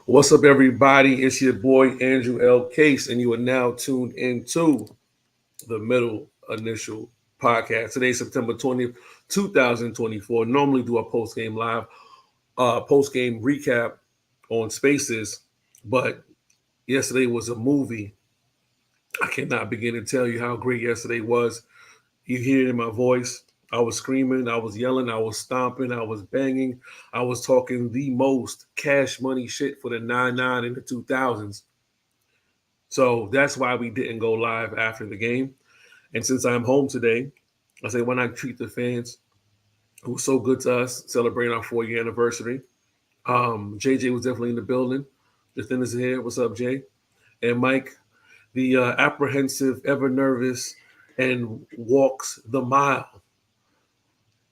What's up, everybody? It's your boy Andrew L. Case, and you are now tuned into the Middle Initial Podcast. Today, September 20th, 2024. Normally do a post-game live, post-game recap on Spaces, but yesterday was a movie. I cannot begin to tell you how great yesterday was. You hear it in my voice. I was screaming, I was yelling, I was stomping, I was banging, I was talking the most cash money shit for the 99 and the 2000s. So that's why we didn't go live after the game. And since I'm home today, I say, why not treat the fans who were so good to us, celebrating our 4-year anniversary? JJ was definitely in the building. Justin is here. What's up, Jay? And Mike, the apprehensive, ever nervous, and walks the mile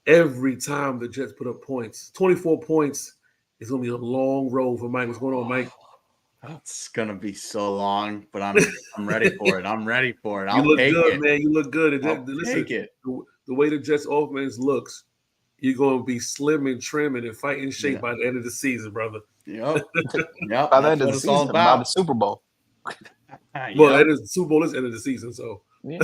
every time the Jets put up points. 24 points is going to be a long road for Mike. What's going on, Mike? That's gonna be so long, but I'm ready for it. I'm ready for it. You I'll look take good, it. man. You look good. Listen, take it. The way the Jets offense looks, you're going to be slim and trim and in fighting shape by the end of the season, brother. Yep. By the end of the season, by the Super Bowl. Well, the Super Bowl is the end of the season, so yeah.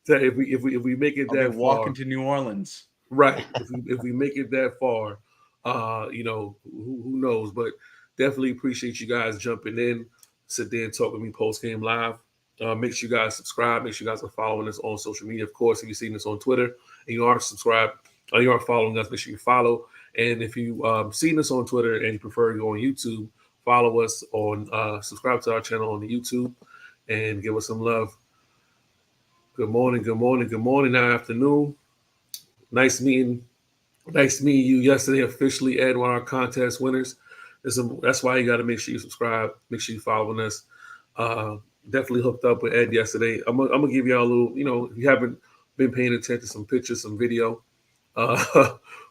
So if we make it that far, walking to New Orleans, right? If we make it that far, who knows? But definitely appreciate you guys jumping in, sit there and talk with me post game live. Make sure you guys subscribe. Make sure you guys are following us on social media. Of course, if you've seen us on Twitter and you aren't subscribed or you aren't following us, make sure you follow. And if you've seen us on Twitter and you prefer to go on YouTube, follow us on, subscribe to our channel on the YouTube and give us some love. Good morning, now afternoon. Nice meeting you yesterday officially, Ed, one of our contest winners. That's why you got to make sure you subscribe, make sure you're following us. Definitely hooked up with Ed yesterday. I'm gonna give y'all a little, if you haven't been paying attention, some pictures, some video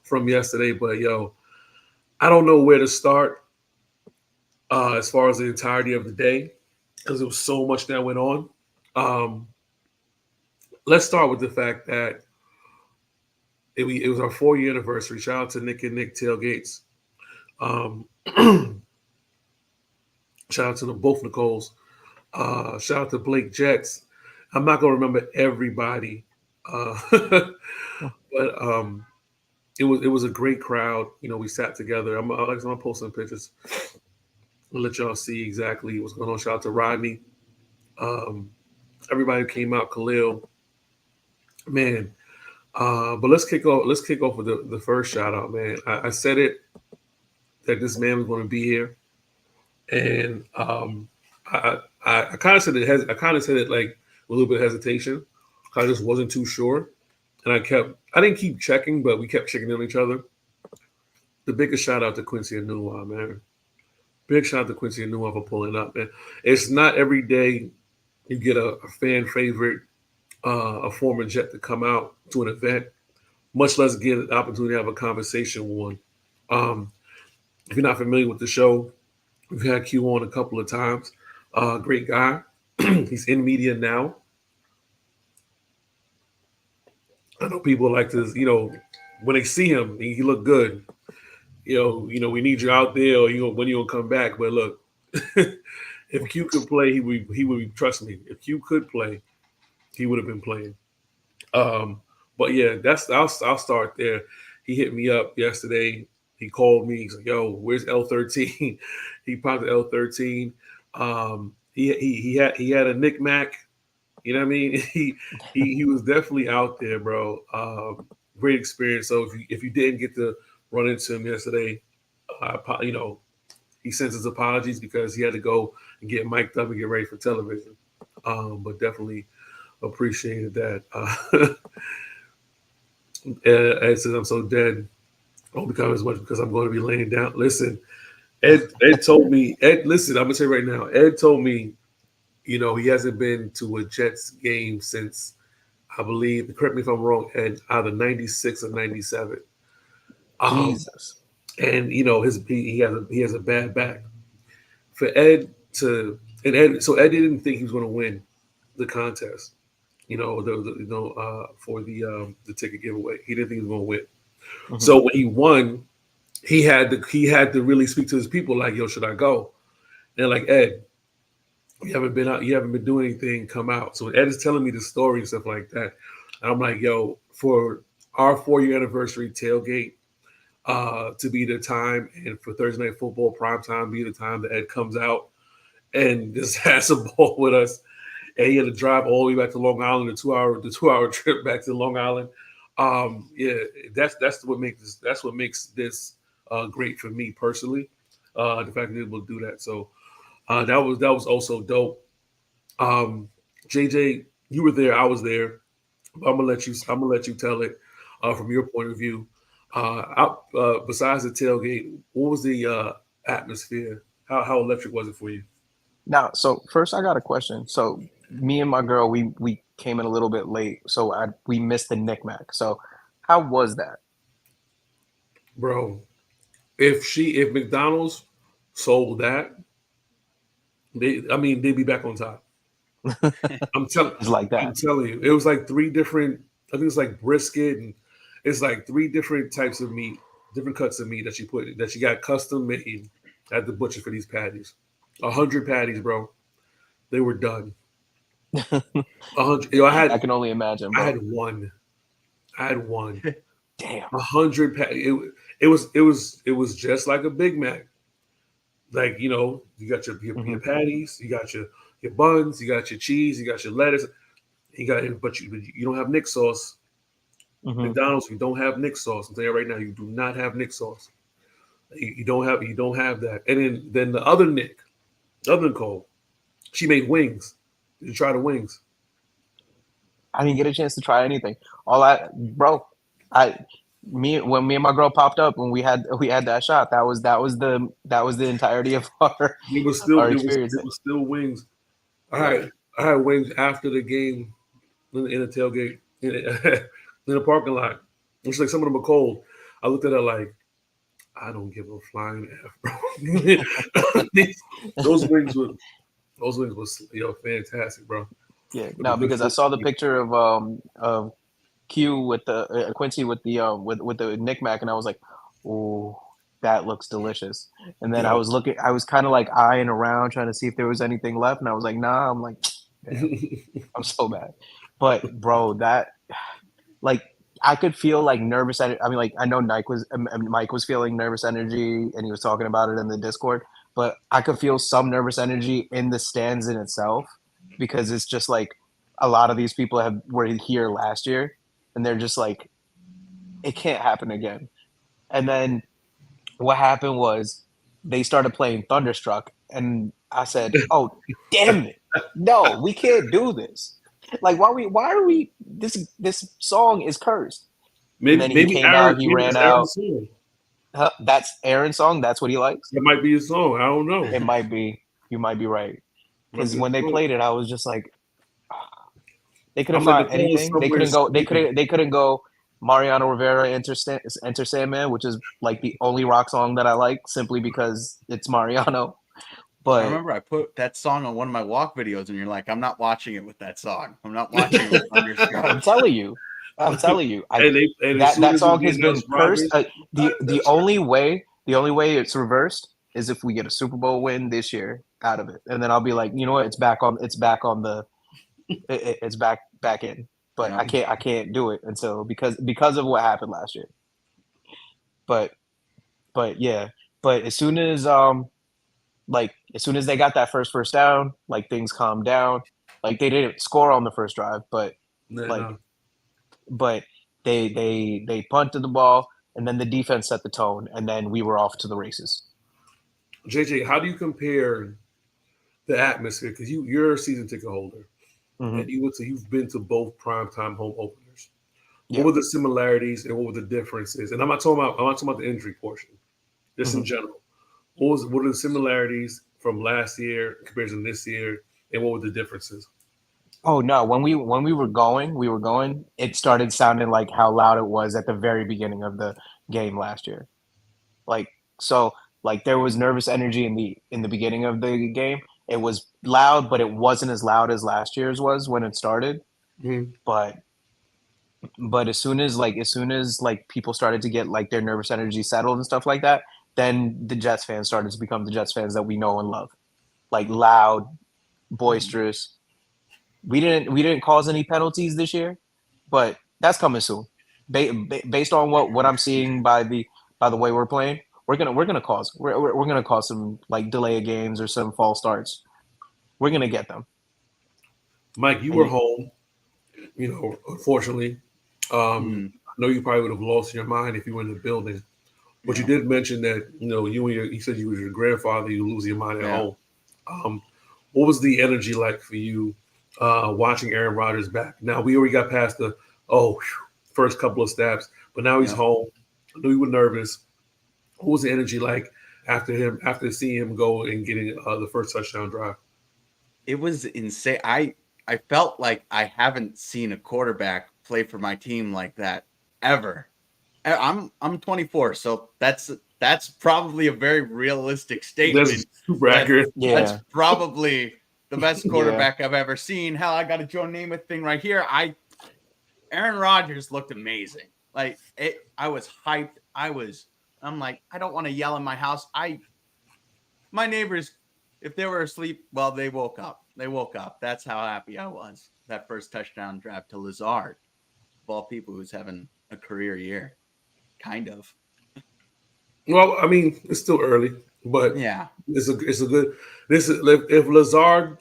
from yesterday. But I don't know where to start as far as the entirety of the day because there was so much that went on. Let's start with the fact that it was our 4-year anniversary. Shout out to Nick and Nick Tailgates. Shout out to both Nicoles. Shout out to Blake Jets. I'm not gonna remember everybody, but it was a great crowd. We sat together. I'm gonna post some pictures. I'll let y'all see exactly what's going on. Shout out to Rodney. Everybody came out. Khalil, man. But let's kick off with the first shout out, man. I said it that this man was going to be here, and I kind of said it. I kind of said it like a little bit of hesitation. I just wasn't too sure, and I didn't keep checking, but we kept checking on each other. The biggest shout out to Quincy Enunwa, man. Big shout out to Quincy Enunwa for pulling up, man. It's not every day you get a fan favorite, a former Jet to come out to an event, much less get an opportunity to have a conversation with one. If you're not familiar with the show, we've had Q on a couple of times. Great guy. He's in media now. I know people like to, when they see him, he look good. We need you out there, or when you gonna come back. But look, if Q could play, he would. Trust me, if Q could play, he would have been playing. But yeah, I'll start there. He hit me up yesterday. He called me. He's like, "Yo, where's L13?" He popped the L13. He had a Nick Mac. You know what I mean? He was definitely out there, bro. Great experience. So if you didn't get to run into him yesterday, he sends his apologies because he had to go and get mic'd up and get ready for television. But definitely appreciated that. Ed says I'm so dead. I won't become as much because I'm going to be laying down. Listen, Ed told me. Listen, I'm gonna say right now. Ed told me, he hasn't been to a Jets game since, I believe. Correct me if I'm wrong. Ed, either '96 or '97. Jesus. And he has a bad back. For Ed to so Ed didn't think he was going to win the contest. For the ticket giveaway, he didn't think he was going to win. Mm-hmm. So when he won, he had to really speak to his people like, yo, should I go? And like, Ed, you haven't been out, you haven't been doing anything, come out. So Ed is telling me the story and stuff like that. And I'm like, yo, for our 4-year anniversary tailgate, to be the time, and for Thursday night football prime time be the time that Ed comes out and just has a ball with us. And he had to drive all the way back to Long Island, the 2 hour trip back to Long Island. Yeah, that's what makes this great for me personally. The fact that we were able to do that. So that was also dope. JJ, you were there, I was there. But I'm gonna let you tell it from your point of view. Besides the tailgate, what was the atmosphere? How electric was it for you? Now, so first I got a question. So me and my girl, we came in a little bit late, so we missed the knickknack. So how was that? Bro, if McDonald's sold that, they'd be back on top. I'm telling It's like I'm that. telling you, it was like three different. I think it's like brisket, and it's like three different types of meat, different cuts of meat that she got custom made at the butcher for these patties. 100 patties, bro. They were done. 100. I I had can only imagine, I bro. had one. I had one. Damn. 100 patties. It was just like a Big Mac. Like, you got your Hmm. patties, you got your buns, you got your cheese, you got your lettuce, but you don't have Nick sauce. Hmm. McDonald's, you don't have Nick sauce. I'm telling you right now, you do not have Nick sauce. You don't have that. And then the other Nick, other Nicole, she made wings. Did you try the wings? I didn't get a chance to try anything. All I, bro, I, when me and my girl popped up when we had that shot, that was the entirety of our It was still our it was experience. it was still wings. I Yeah. had I had wings after the game in the tailgate in the parking lot. It's like some of them are cold. I looked at her like, I don't give a flying f, bro. those wings were those wings was fantastic, bro. Yeah, With the no, good because I food. saw the picture of Q with the Quincy with the with the Nick Mac, and I was like, "Oh, that looks delicious." And then Yo. I was kind of like eyeing around, trying to see if there was anything left, and I was like, "Nah." I'm like, "Damn, I'm so bad." But bro, that like I could feel like nervous. I mean, like I know Mike was feeling nervous energy, and he was talking about it in the Discord. But I could feel some nervous energy in the stands in itself because it's just like a lot of these people were here last year, and they're just like, it can't happen again. And then what happened was they started playing Thunderstruck, and I said, "Oh, damn it! No, we can't do this. Like, why are we? This song is cursed." And then he maybe came Aaron, out, he maybe ran that's out. Aaron's song. That's Aaron's song. That's what he likes. That might be his song. I don't know. It might be. You might be right. Might Because be his when they song. played it, I was just like, they couldn't I'm like find Nicole is anything. They somewhere couldn't go. They screaming. couldn't. They couldn't go. Mariano Rivera Enter Sandman, which is like the only rock song that I like, simply because it's Mariano. I But remember I put that song on one of my walk videos, and you're like, "I'm not watching it with that song. I'm not watching it with I'm Thunderstruck." telling you, I'm telling you, And as that soon that as we song get has been Else cursed. Rodgers, The only way it's reversed is if we get a Super Bowl win this year out of it, and then I'll be like, you know what, it's back on it's back in. But Yeah. I can't do it until because of what happened last year. But yeah, but as soon as they got that first down, like things calmed down. Like they didn't score on the first drive, but nah, like nah. but they punted the ball, and then the defense set the tone, and then we were off to the races. JJ, how do you compare the atmosphere? Because you're a season ticket holder, Hmm. and you've been to both primetime home openers. What Yeah. were the similarities and what were the differences? And I'm not talking about the injury portion, just in Hmm. general. What are the similarities from last year compared to this year, and what were the differences? Oh no, when we were going, it started sounding like how loud it was at the very beginning of the game last year. Like so, like there was nervous energy in the beginning of the game. It was loud, but it wasn't as loud as last year's was when it started. Mhm. But But as soon as people started to get like their nervous energy settled and stuff like that, then the Jets fans started to become the Jets fans that we know and love, like loud, boisterous. We didn't cause any penalties this year, but that's coming soon. Based on what I'm seeing by the way we're playing, we're gonna cause some like delay of games or some false starts. We're gonna get them. Mike, you were home. Unfortunately, I know you probably would have lost your mind if you were in the building. But you did mention that you said you was your grandfather. You lose your mind at home. What was the energy like for you watching Aaron Rodgers back? Now we already got past the first couple of steps, but now he's home. I know you were nervous. What was the energy like after seeing him go and getting the first touchdown drive? It was insane. I felt like I haven't seen a quarterback play for my team like that ever. I'm 24, so that's probably a very realistic statement. That's super accurate. That's probably the best quarterback I've ever seen. Hell, I got a Joe Namath thing right here. Aaron Rodgers looked amazing. Like I was hyped. I'm like, I don't want to yell in my house. My neighbors, if they were asleep, well, they woke up. That's how happy I was. That first touchdown drive to Lazard, of all people, who's having a career year. Kind of. Well, I mean, it's still early, but it's a good. If Lazard,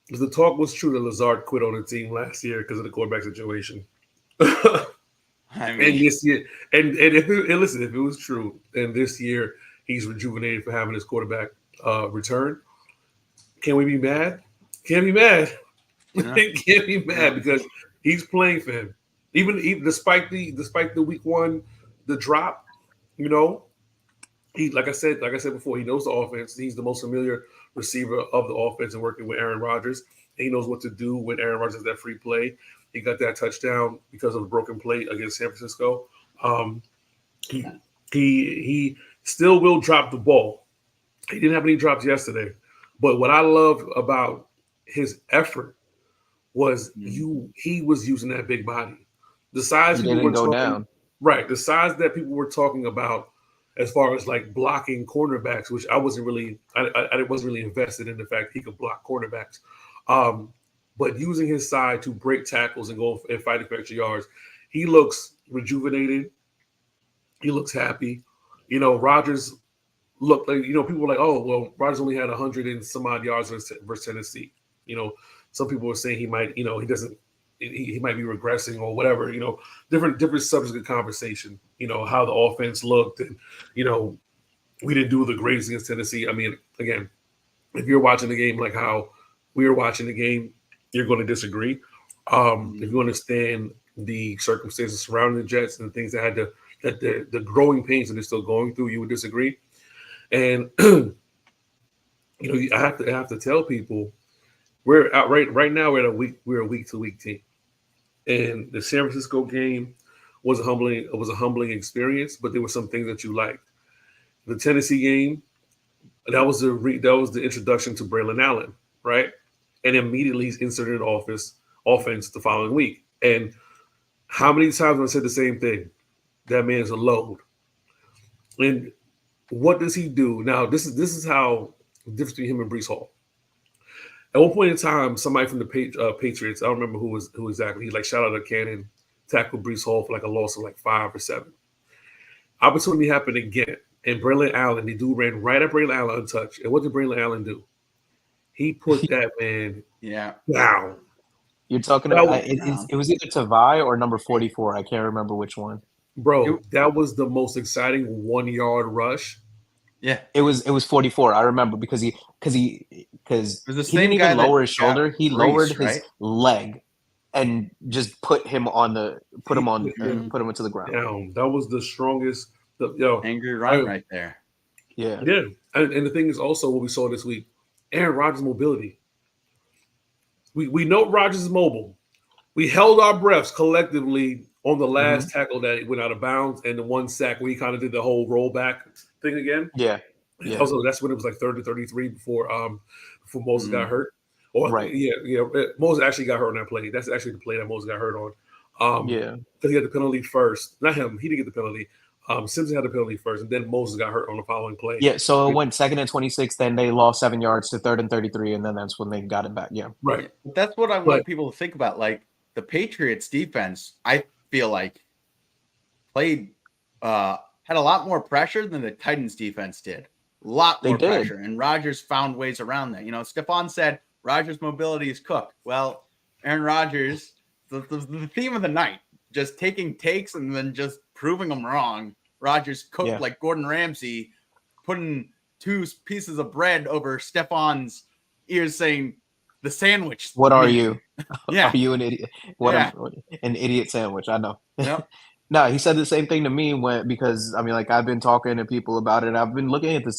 if the talk was true that Lazard quit on the team last year because of the quarterback situation, and this year, and if it was true, and this year he's rejuvenated for having his quarterback return, can we be mad? Can't be mad. Can't be mad because he's playing for him. Even despite the week one, the drop, he like I said before, he knows the offense. He's the most familiar receiver of the offense and working with Aaron Rodgers. And he knows what to do when Aaron Rodgers has that free play. He got that touchdown because of a broken play against San Francisco. He still will drop the ball. He didn't have any drops yesterday. But what I loved about his effort was he was using that big body. The size people were talking down. Right. The size that people were talking about as far as like blocking cornerbacks, which I wasn't really invested in the fact he could block cornerbacks. But using his side to break tackles and go and fight for extra yards, he looks rejuvenated. He looks happy. Rodgers looked like, people were like, oh, well, Rodgers only had 100 and some odd yards versus Tennessee. Some people were saying he might, he might be regressing or whatever, different subjects of conversation, how the offense looked and, we didn't do the greatest against Tennessee. I mean, again, if you're watching the game like how we were watching the game, you're going to disagree. If you understand the circumstances surrounding the Jets and the things that the growing pains that they're still going through, you would disagree. And, I have to tell people we're out right now. We're a week-to-week team. And the San Francisco game was a humbling experience, but there were some things that you liked. The Tennessee game, that was the introduction to Braylon Allen, right? And immediately he's inserted in offense the following week. And how many times have I said the same thing? That man's a load. And what does he do? Now, this is how the difference between him and Breece Hall. At one point in time, somebody from the Patriots, I don't remember who exactly, he like shot out a cannon, tackled Breece Hall for like a loss of like 5 or 7. Opportunity happened again. And Braylon Allen, the dude ran right at Braylon Allen untouched. And what did Braylon Allen do? He put that man down. You're talking about it was either Tavai or number 44. I can't remember which one. Bro, that was the most exciting 1-yard rush. Yeah, it was 44. I remember because he didn't even lower his shoulder. He lowered his leg and just put him into the ground. Down. That was the strongest. Angry run right there. Yeah. And the thing is also what we saw this week, Aaron Rodgers' mobility. We know Rodgers is mobile. We held our breaths collectively on the last tackle that went out of bounds and the one sack where he kind of did the whole rollback thing again. Yeah. Also, that's when it was like 30-33 before Moses got hurt. Or, right. Yeah. Moses actually got hurt on that play. That's actually the play that Moses got hurt Yeah. Because he had the penalty first. Not him. He didn't get the penalty. Simpson had the penalty first, and then Moses got hurt on the following play. Yeah, so it went 2nd and 26, then they lost 7 yards to 3rd and 33, and then that's when they got it back. Yeah. Right. That's what I want people to think about. Like the Patriots defense, I feel like played had a lot more pressure than the Titans defense did. A lot more pressure. And Rodgers found ways around that. You know, Stephon said Rodgers' mobility is cooked. Well, Aaron Rodgers, the theme of the night, just taking takes and then just proving them wrong. Rodgers cooked like Gordon Ramsay, putting 2 pieces of bread over Stephon's ears, saying, "The sandwich." What are you? Yeah. Are you an idiot? An idiot sandwich? I know. Yep. No, he said the same thing to me because I mean, like I've been talking to people about it. I've been looking at the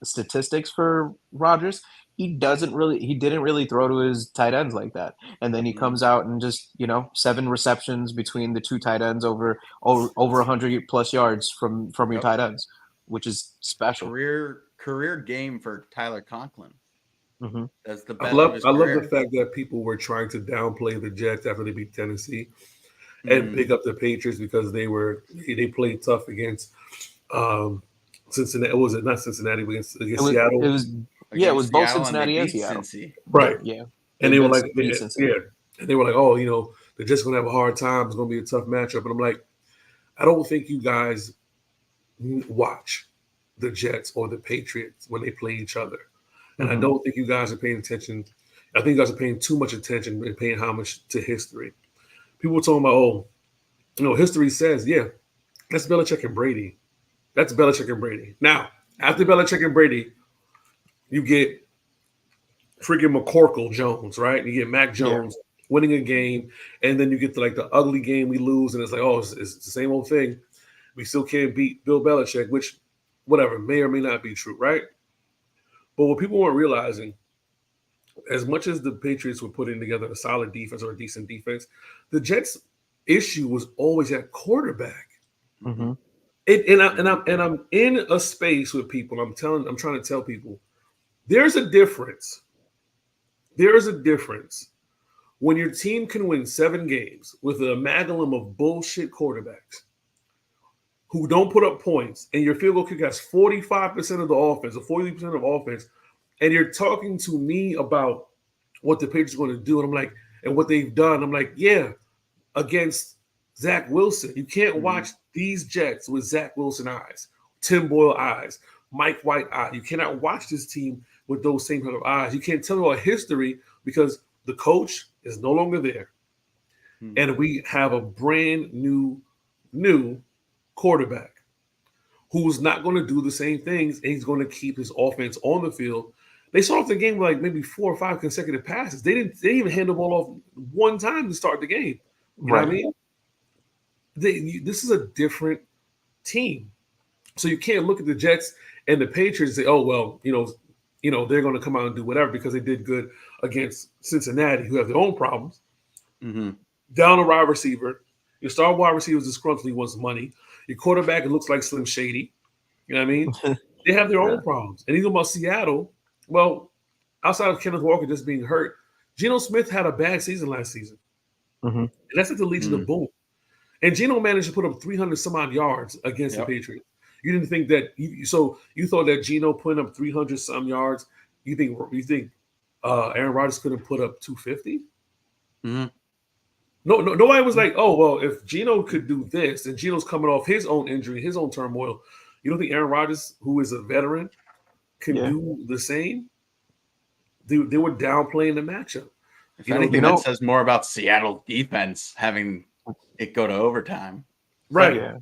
statistics for Rodgers. He didn't really throw to his tight ends like that. And then he comes out and just 7 receptions between the 2 tight ends over 100 plus yards from your tight ends, which is special. Career game for Tyler Conklin. Mm-hmm. That's the best. I love the fact that people were trying to downplay the Jets after they beat Tennessee and pick up the Patriots because they played tough against Cincinnati. Was it not Cincinnati against Seattle? It was both Cincinnati and Seattle. Right. Yeah. And they were like, and they were like, oh, they're just going to have a hard time. It's going to be a tough matchup. And I'm like, I don't think you guys watch the Jets or the Patriots when they play each other. And I don't think you guys are paying attention. I think you guys are paying too much attention and paying homage to history. People were talking about, history says, that's Belichick and Brady. That's Belichick and Brady. Now, after Belichick and Brady, you get freaking McCorkle Jones, right? You get Mac Jones winning a game, and then you get to like the ugly game we lose, and it's like, oh, it's the same old thing. We still can't beat Bill Belichick, which, whatever, may or may not be true, right? But what people weren't realizing, as much as the Patriots were putting together a solid defense or a decent defense, the Jets' issue was always at quarterback. Mm-hmm. And I'm in a space with people. I'm trying to tell people, there's a difference. There is a difference when your team can win 7 games with an amalgam of bullshit quarterbacks who don't put up points, and your field goal kicker has 45% of the offense or 40% of offense, and you're talking to me about what the Patriots are going to do, and I'm like, and what they've done. I'm like, against Zach Wilson. You can't watch these Jets with Zach Wilson eyes, Tim Boyle eyes, Mike White eyes. You cannot watch this team with those same kind of eyes. You can't tell about history because the coach is no longer there. And we have a brand new quarterback who's not going to do the same things, and he's going to keep his offense on the field. They started off the game with like maybe 4 or 5 consecutive passes. They didn't even hand the ball off one time to start the game. You know what I mean? This is a different team. So you can't look at the Jets and the Patriots and say, oh, well, they're going to come out and do whatever because they did good against Cincinnati, who have their own problems. Down a wide receiver. Your star wide receiver is disgruntled. He wants money. Your quarterback, it looks like Slim Shady. You know what I mean? They have their own problems. And even about Seattle, well, outside of Kenneth Walker just being hurt, Geno Smith had a bad season last season. And that's at the Legion of Boom. And Geno managed to put up 300 some odd yards against the Patriots. You didn't think that you thought that Geno putting up 300 some yards, you think Aaron Rodgers couldn't put up 250? No, nobody was like, oh, well, if Geno could do this, and Geno's coming off his own injury, his own turmoil, you don't think Aaron Rodgers, who is a veteran, can do the same? They were downplaying the matchup. If anything, that says more about Seattle defense having it go to overtime. Right.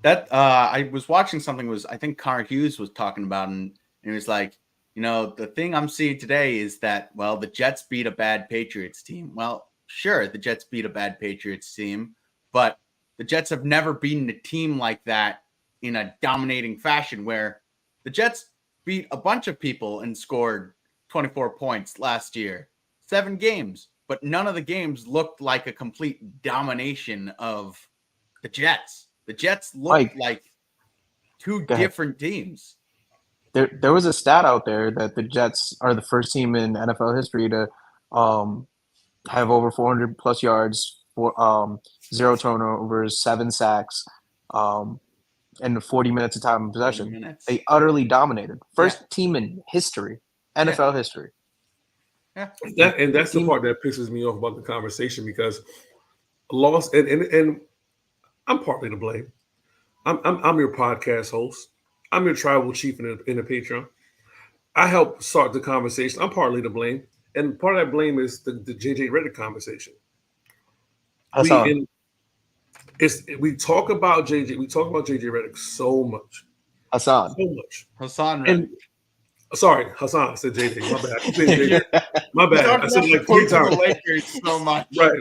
I was watching something I think Connor Hughes was talking about, and it was like, the thing I'm seeing today is that, well, the Jets beat a bad Patriots team. Well, sure, the Jets beat a bad Patriots team, but the Jets have never beaten a team like that in a dominating fashion, where the Jets beat a bunch of people and scored 24 points last year, 7 games, but none of the games looked like a complete domination of the Jets. The Jets looked like 2 different teams. There was a stat out there that the Jets are the first team in NFL history to have over 400 plus yards 0 turnovers, 7 sacks, and 40 minutes of time in possession. They utterly dominated. First team in history, NFL history. Yeah. That's the part that pisses me off about the conversation, because loss and I'm partly to blame. I'm your podcast host. I'm your tribal chief in the Patreon. I helped start the conversation. I'm partly to blame, and part of that blame is the JJ Redick conversation. Hassan. We talk about JJ Redick so much. Hassan. So much. Hassan Redick. Sorry, Hassan. I said JJ. My bad. I said JJ. My bad. I said like 3 times. Lakers so much. Right.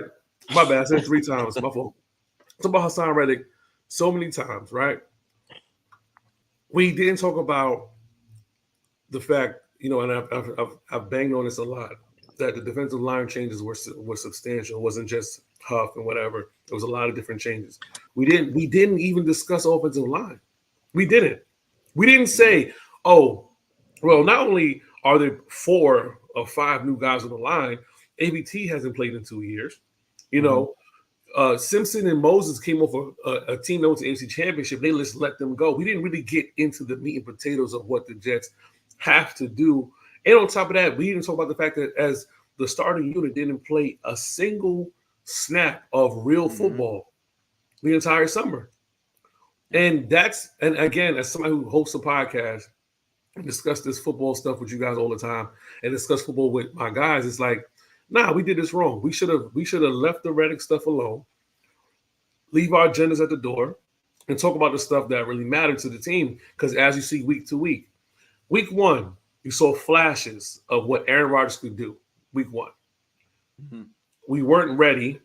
My bad. I said 3 times. My fault. Talk about Hassan Redick so many times, right? We didn't talk about the fact, and I've banged on this a lot, that the defensive line changes were substantial. It wasn't just Huff and whatever. There was a lot of different changes. We didn't even discuss offensive line. We didn't say, oh, well, not only are there 4 or 5 new guys on the line, ABT hasn't played in 2 years. Simpson and Moses came off a team that went to the AFC Championship. They just let them go. We didn't really get into the meat and potatoes of what the Jets have to do. And on top of that, we didn't talk about the fact that as the starting unit didn't play a single snap of real football the entire summer. And again, as somebody who hosts a podcast and discuss this football stuff with you guys all the time and discuss football with my guys, it's like, nah, we did this wrong. We should have left the Redick stuff alone, leave our agendas at the door, and talk about the stuff that really mattered to the team. Because as you see week to week, week 1, you saw flashes of what Aaron Rodgers could do. Week 1, we weren't ready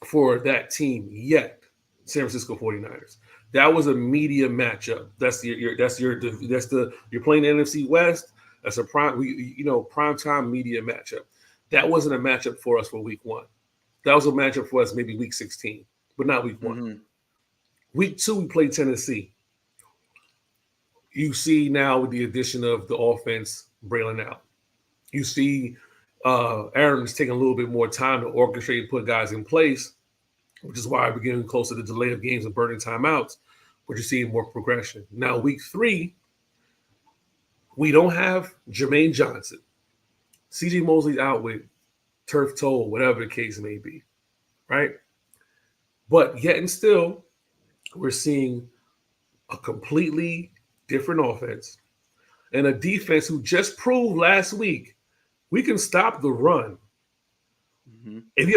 for that team yet. San Francisco 49ers. That was a media matchup. You're playing the NFC West. That's a prime time media matchup. That wasn't a matchup for us for week 1. That was a matchup for us maybe week 16, but not week 1. Week 2, we played Tennessee. You see now with the addition of the offense, Braylon out. You see Aaron is taking a little bit more time to orchestrate and put guys in place, which is why we're getting close to the delay of games and burning timeouts, but you're seeing more progression. Now, week 3, we don't have Jermaine Johnson. C.J. Mosley's out with turf toe, whatever the case may be, right? But yet and still, we're seeing a completely different offense and a defense who just proved last week we can stop the run. If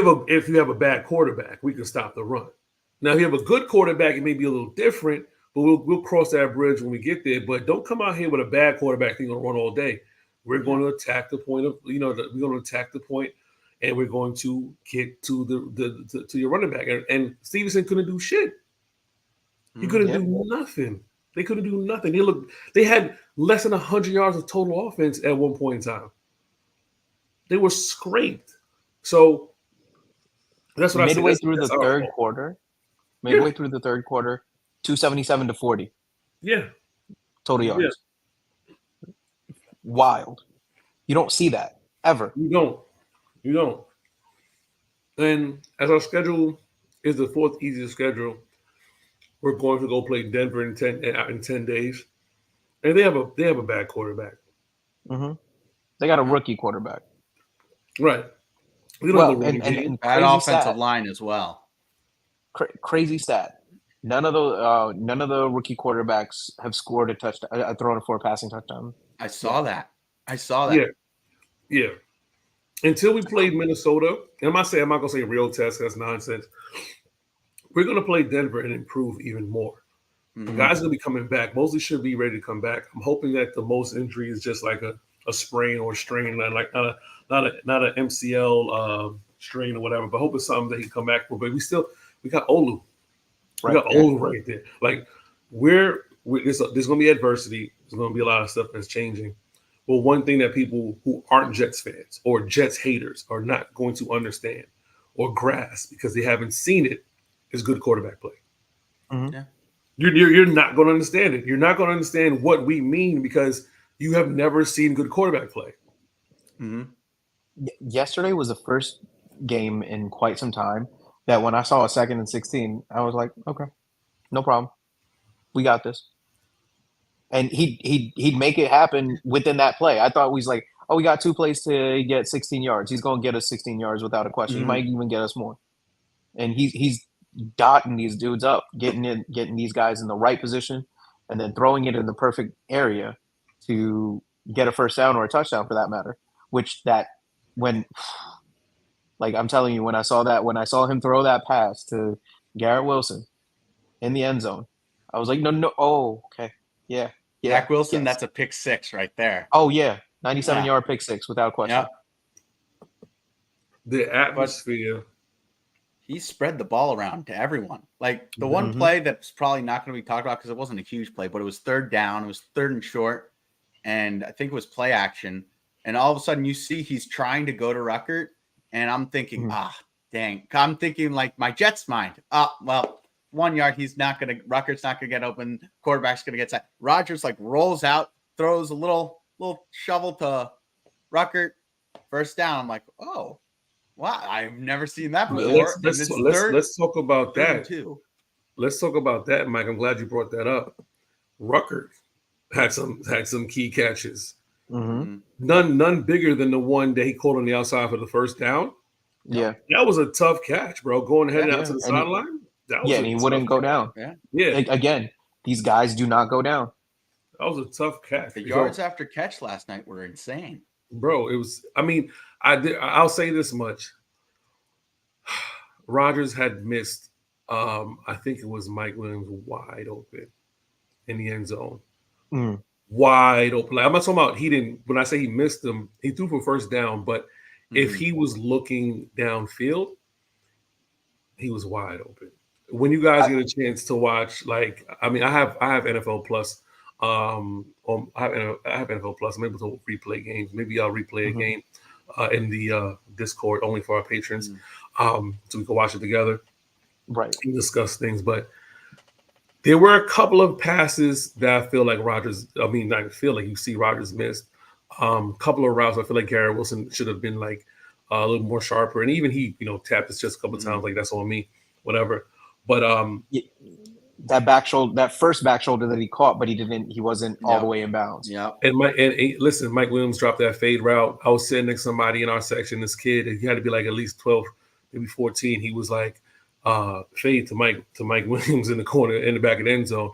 you have a bad quarterback, we can stop the run. Now, if you have a good quarterback, it may be a little different, but we'll cross that bridge when we get there. But don't come out here with a bad quarterback and you're going to run all day. We're going to attack the point of, we're going to attack the point, and we're going to get to to your running back. And Stevenson couldn't do shit. He couldn't do nothing. They couldn't do nothing. They had less than 100 yards of total offense at one point in time. They were scraped. So that's what midway through the third quarter. Midway through the third quarter, 277 to 40. Yeah. Total yards. Yeah. Wild. You don't see that ever. You don't. And as our schedule is the 4th easiest schedule, we're going to go play Denver in 10 days, and they have a bad quarterback. They got a rookie quarterback. Right. We don't have a and bad offensive line as well. Crazy stat. None of the rookie quarterbacks have scored a touchdown, thrown for a passing touchdown. I saw that. Yeah. Until we played Minnesota, and I'm not going to say real test. That's nonsense. We're going to play Denver and improve even more. The guys are going to be coming back. Mosley should be ready to come back. I'm hoping that the most injury is just like a sprain or a strain, like not an MCL strain or whatever. But I hope it's something that he can come back for. But we got Olu. We got Olu right there. Like there's going to be adversity. There's going to be a lot of stuff that's changing. But one thing that people who aren't Jets fans or Jets haters are not going to understand or grasp because they haven't seen it is good quarterback play. Yeah. You're not going to understand it. You're not going to understand what we mean because you have never seen good quarterback play. Yesterday was the first game in quite some time that when I saw a 2nd and 16, I was like, okay, no problem, we got this. And he'd make it happen within that play. I thought he was like, oh, we got 2 plays to get 16 yards. He's going to get us 16 yards without a question. He might even get us more. And he's dotting these dudes up, getting these guys in the right position, and then throwing it in the perfect area to get a first down or a touchdown for that matter. Which when, like I'm telling you, when I saw him throw that pass to Garrett Wilson in the end zone, I was like, no, oh, okay, yeah. Zach Wilson, yes. that's a pick 6 right there. Oh yeah, 97-yard pick 6 without question. Yeah. The atmosphere. He spread the ball around to everyone. Like the one play that's probably not going to be talked about because it wasn't a huge play, but it was 3rd down. It was 3rd and short, and I think it was play action. And all of a sudden, you see he's trying to go to Ruckert, and I'm thinking, dang. I'm thinking like my Jets mind. Well. 1 yard, Ruckert's not going to get open. Quarterback's going to get sacked. Rodgers like rolls out, throws a little shovel to Ruckert, first down. I'm like, oh, wow, I've never seen that before. Let's talk about that. 2. Let's talk about that, Mike. I'm glad you brought that up. Ruckert had some key catches. None bigger than the one that he caught on the outside for the first down. Yeah, that was a tough catch, bro. Going ahead out to the sideline. And he wouldn't go down. Yeah. Again, these guys do not go down. That was a tough catch. The yards after catch last night were insane, bro. It was. I mean, I'll say this much. Rodgers had missed. I think it was Mike Williams wide open in the end zone. Wide open. Like, I'm not talking about he didn't. When I say he missed them, he threw for first down. But if he was looking downfield, he was wide open. When you guys get a chance to watch, like, I mean, I have NFL Plus. I have NFL Plus. I'm able to replay games. Maybe I'll replay a game in the Discord only for our patrons, so we can watch it together, right? And discuss things. But there were a couple of passes that I feel like Rodgers. I mean, not feel like you see Rodgers missed. Couple of routes I feel like Garrett Wilson should have been like a little more sharper, and even he, tapped his chest a couple of times. Like, that's on me, whatever. But that first back shoulder that he caught, but he wasn't all the way in bounds. Yeah. And listen, Mike Williams dropped that fade route. I was sitting next to somebody in our section, this kid, and he had to be like at least 12, maybe 14. He was like fade to Mike Williams in the corner in the back of the end zone.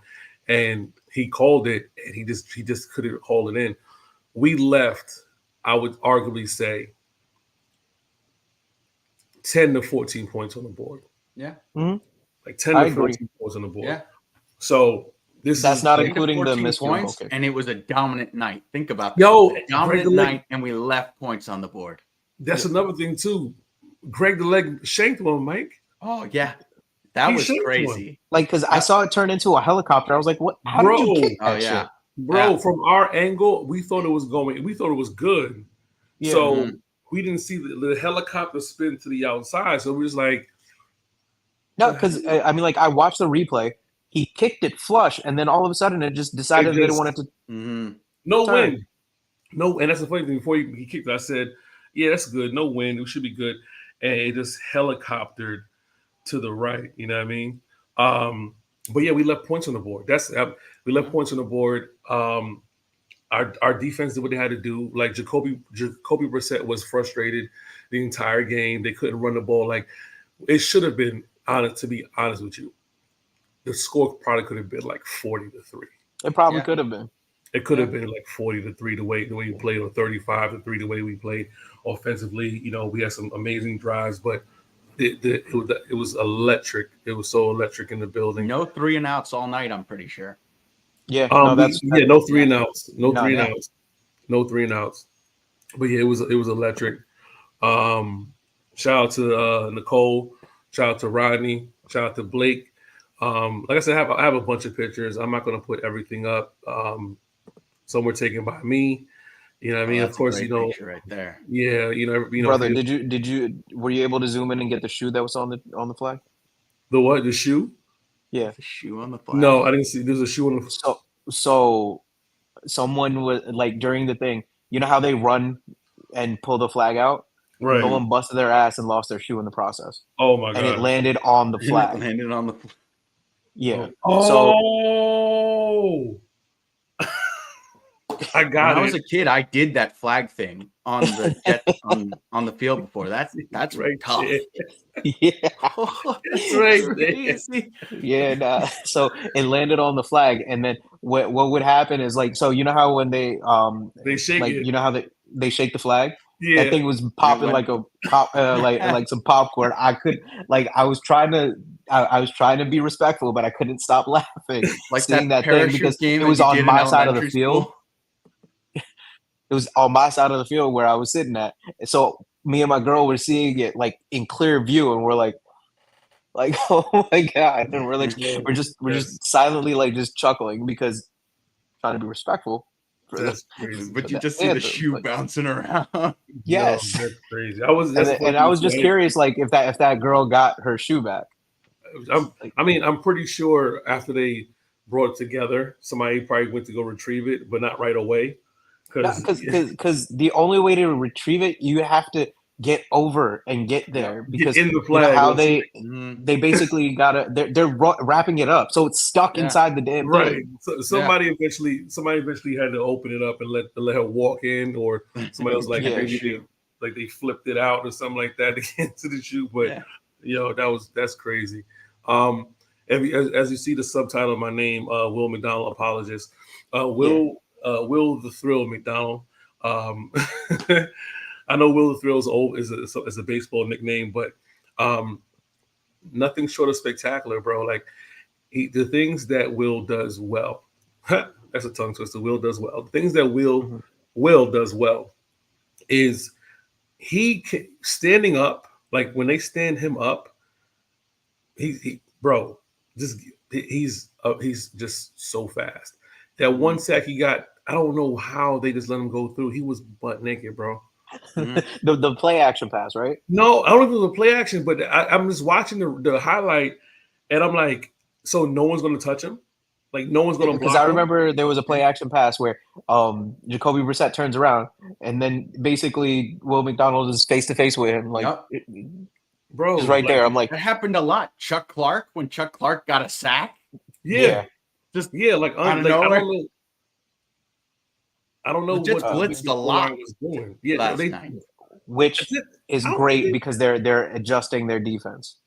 And he called it, and he just couldn't hold it in. We left, I would arguably say, 10 to 14 points on the board. Yeah. Like 10 to 14 points on the board. Yeah. So that's not including the missed points, and it was a dominant night. Think about that. A dominant night, and we left points on the board. That's another thing too. Greg the Leg shanked one, Mike. Oh yeah, that was crazy. Like, because I saw it turn into a helicopter. I was like, "What? How did you kick that shit?" Bro, from our angle, we thought it was good. Yeah. So we didn't see the helicopter spin to the outside. So we was like, no, because I mean, like, I watched the replay. He kicked it flush, and then all of a sudden, it just decided they didn't want it to. No wind. No, and that's the funny thing. Before he kicked it, I said, "Yeah, that's good. No wind. It should be good." And it just helicoptered to the right. You know what I mean? But yeah, we left points on the board. We left points on the board. Our defense did what they had to do. Like Jacoby Brissett was frustrated the entire game. They couldn't run the ball. Like, it should have been honest. To be honest with you, the score probably could have been like 40-3. It probably could have been. It could have been like 40-3 the way we played, or 35-3 the way we played offensively. We had some amazing drives, but it was electric. It was so electric in the building. No 3 and outs all night, I'm pretty sure. Yeah, no 3 and outs. No 3 and outs. No 3 and outs. But yeah, it was electric. Shout out to Nicole. Shout out to Rodney. Shout out to Blake. Like I said, I have a bunch of pictures. I'm not going to put everything up. Some were taken by me. You know what I mean? Of course, right there. Yeah, brother, were you able to zoom in and get the shoe that was on the flag? The what? The shoe? Yeah, the shoe on the flag. No, I didn't see. There's a shoe on the. So someone was like, during the thing. You know how they run and pull the flag out? Right. Someone busted their ass and lost their shoe in the process, Oh my god. and it landed on the And it flag. landed on the. Yeah. Oh. I When got I it. was a kid, I did that flag thing on the on the field before. That's right tough. there. Yeah. It's right there. Crazy. Yeah, nah. So it landed on the flag, and then what would happen is like, so you know how when they shake like, it. you know how they shake the flag, Yeah. that thing was popping like a pop like some popcorn. I could like I was trying to be respectful, but I couldn't stop laughing Like seeing that that thing parachute because game it that was you on did in my side of the elementary field. school. It was on my side of the field where I was sitting at. So me and my girl were seeing it like in clear view, and we're like, oh my god, and we're like, we're just silently like just chuckling because trying to be respectful for That's crazy. But you the just see the anthem, shoe but bouncing around. yes. Yo, that's crazy. That's And the I funny was just thing. curious, like if that girl got her shoe back. I'm pretty sure after they brought it together, somebody probably went to go retrieve it, but not right away. Because the only way to retrieve it, you have to get over and get there because in the you know flag. how they basically gotta they're wrapping it up, so it's stuck inside the damn right. thing. So somebody eventually had to open it up and let her walk in, or somebody else like maybe they flipped it out or something like that to get into the shoe. But that's crazy. As you see the subtitle of my name, Will McDonald, apologist. Will the Thrill McDonald. I know Will the Thrill is a baseball nickname, but nothing short of spectacular, bro. Like the things that Will does well. That's a tongue twister. Will does well. The things that Will does well is standing up. Like when they stand him up, he's just so fast. That one sack he got, I don't know how they just let him go through. He was butt naked, bro. The play action pass, right? No, I don't know if it was a play action, but I'm just watching the highlight, and I'm like, so no one's going to touch him, like no one's going to block him. Because I remember there was a play action pass where Jacoby Brissett turns around, and then basically Will McDonald is face to face with him, like bro, just right there. I'm like, that happened a lot. Chuck Clark, when Chuck Clark got a sack. Like out of nowhere. I don't know what blitzed a lot was doing. Yeah, last night. Which is great because they're adjusting their defense.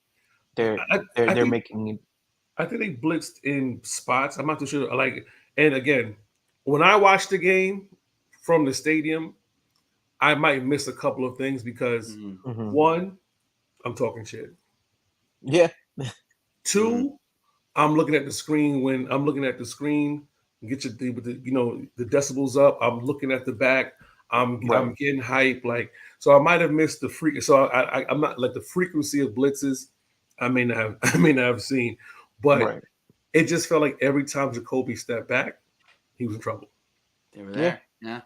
They're making. I think they blitzed in spots. I'm not too sure. Like, and again, when I watched the game from the stadium, I might miss a couple of things because one, I'm talking shit. Yeah. Two, I'm looking at the screen get the decibels up. I'm looking at the back. I'm getting hype. Like, so I might have missed the freak. So I'm not like the frequency of blitzes. I may not have seen, but it just felt like every time Jacoby stepped back, he was in trouble. They were there. Yeah.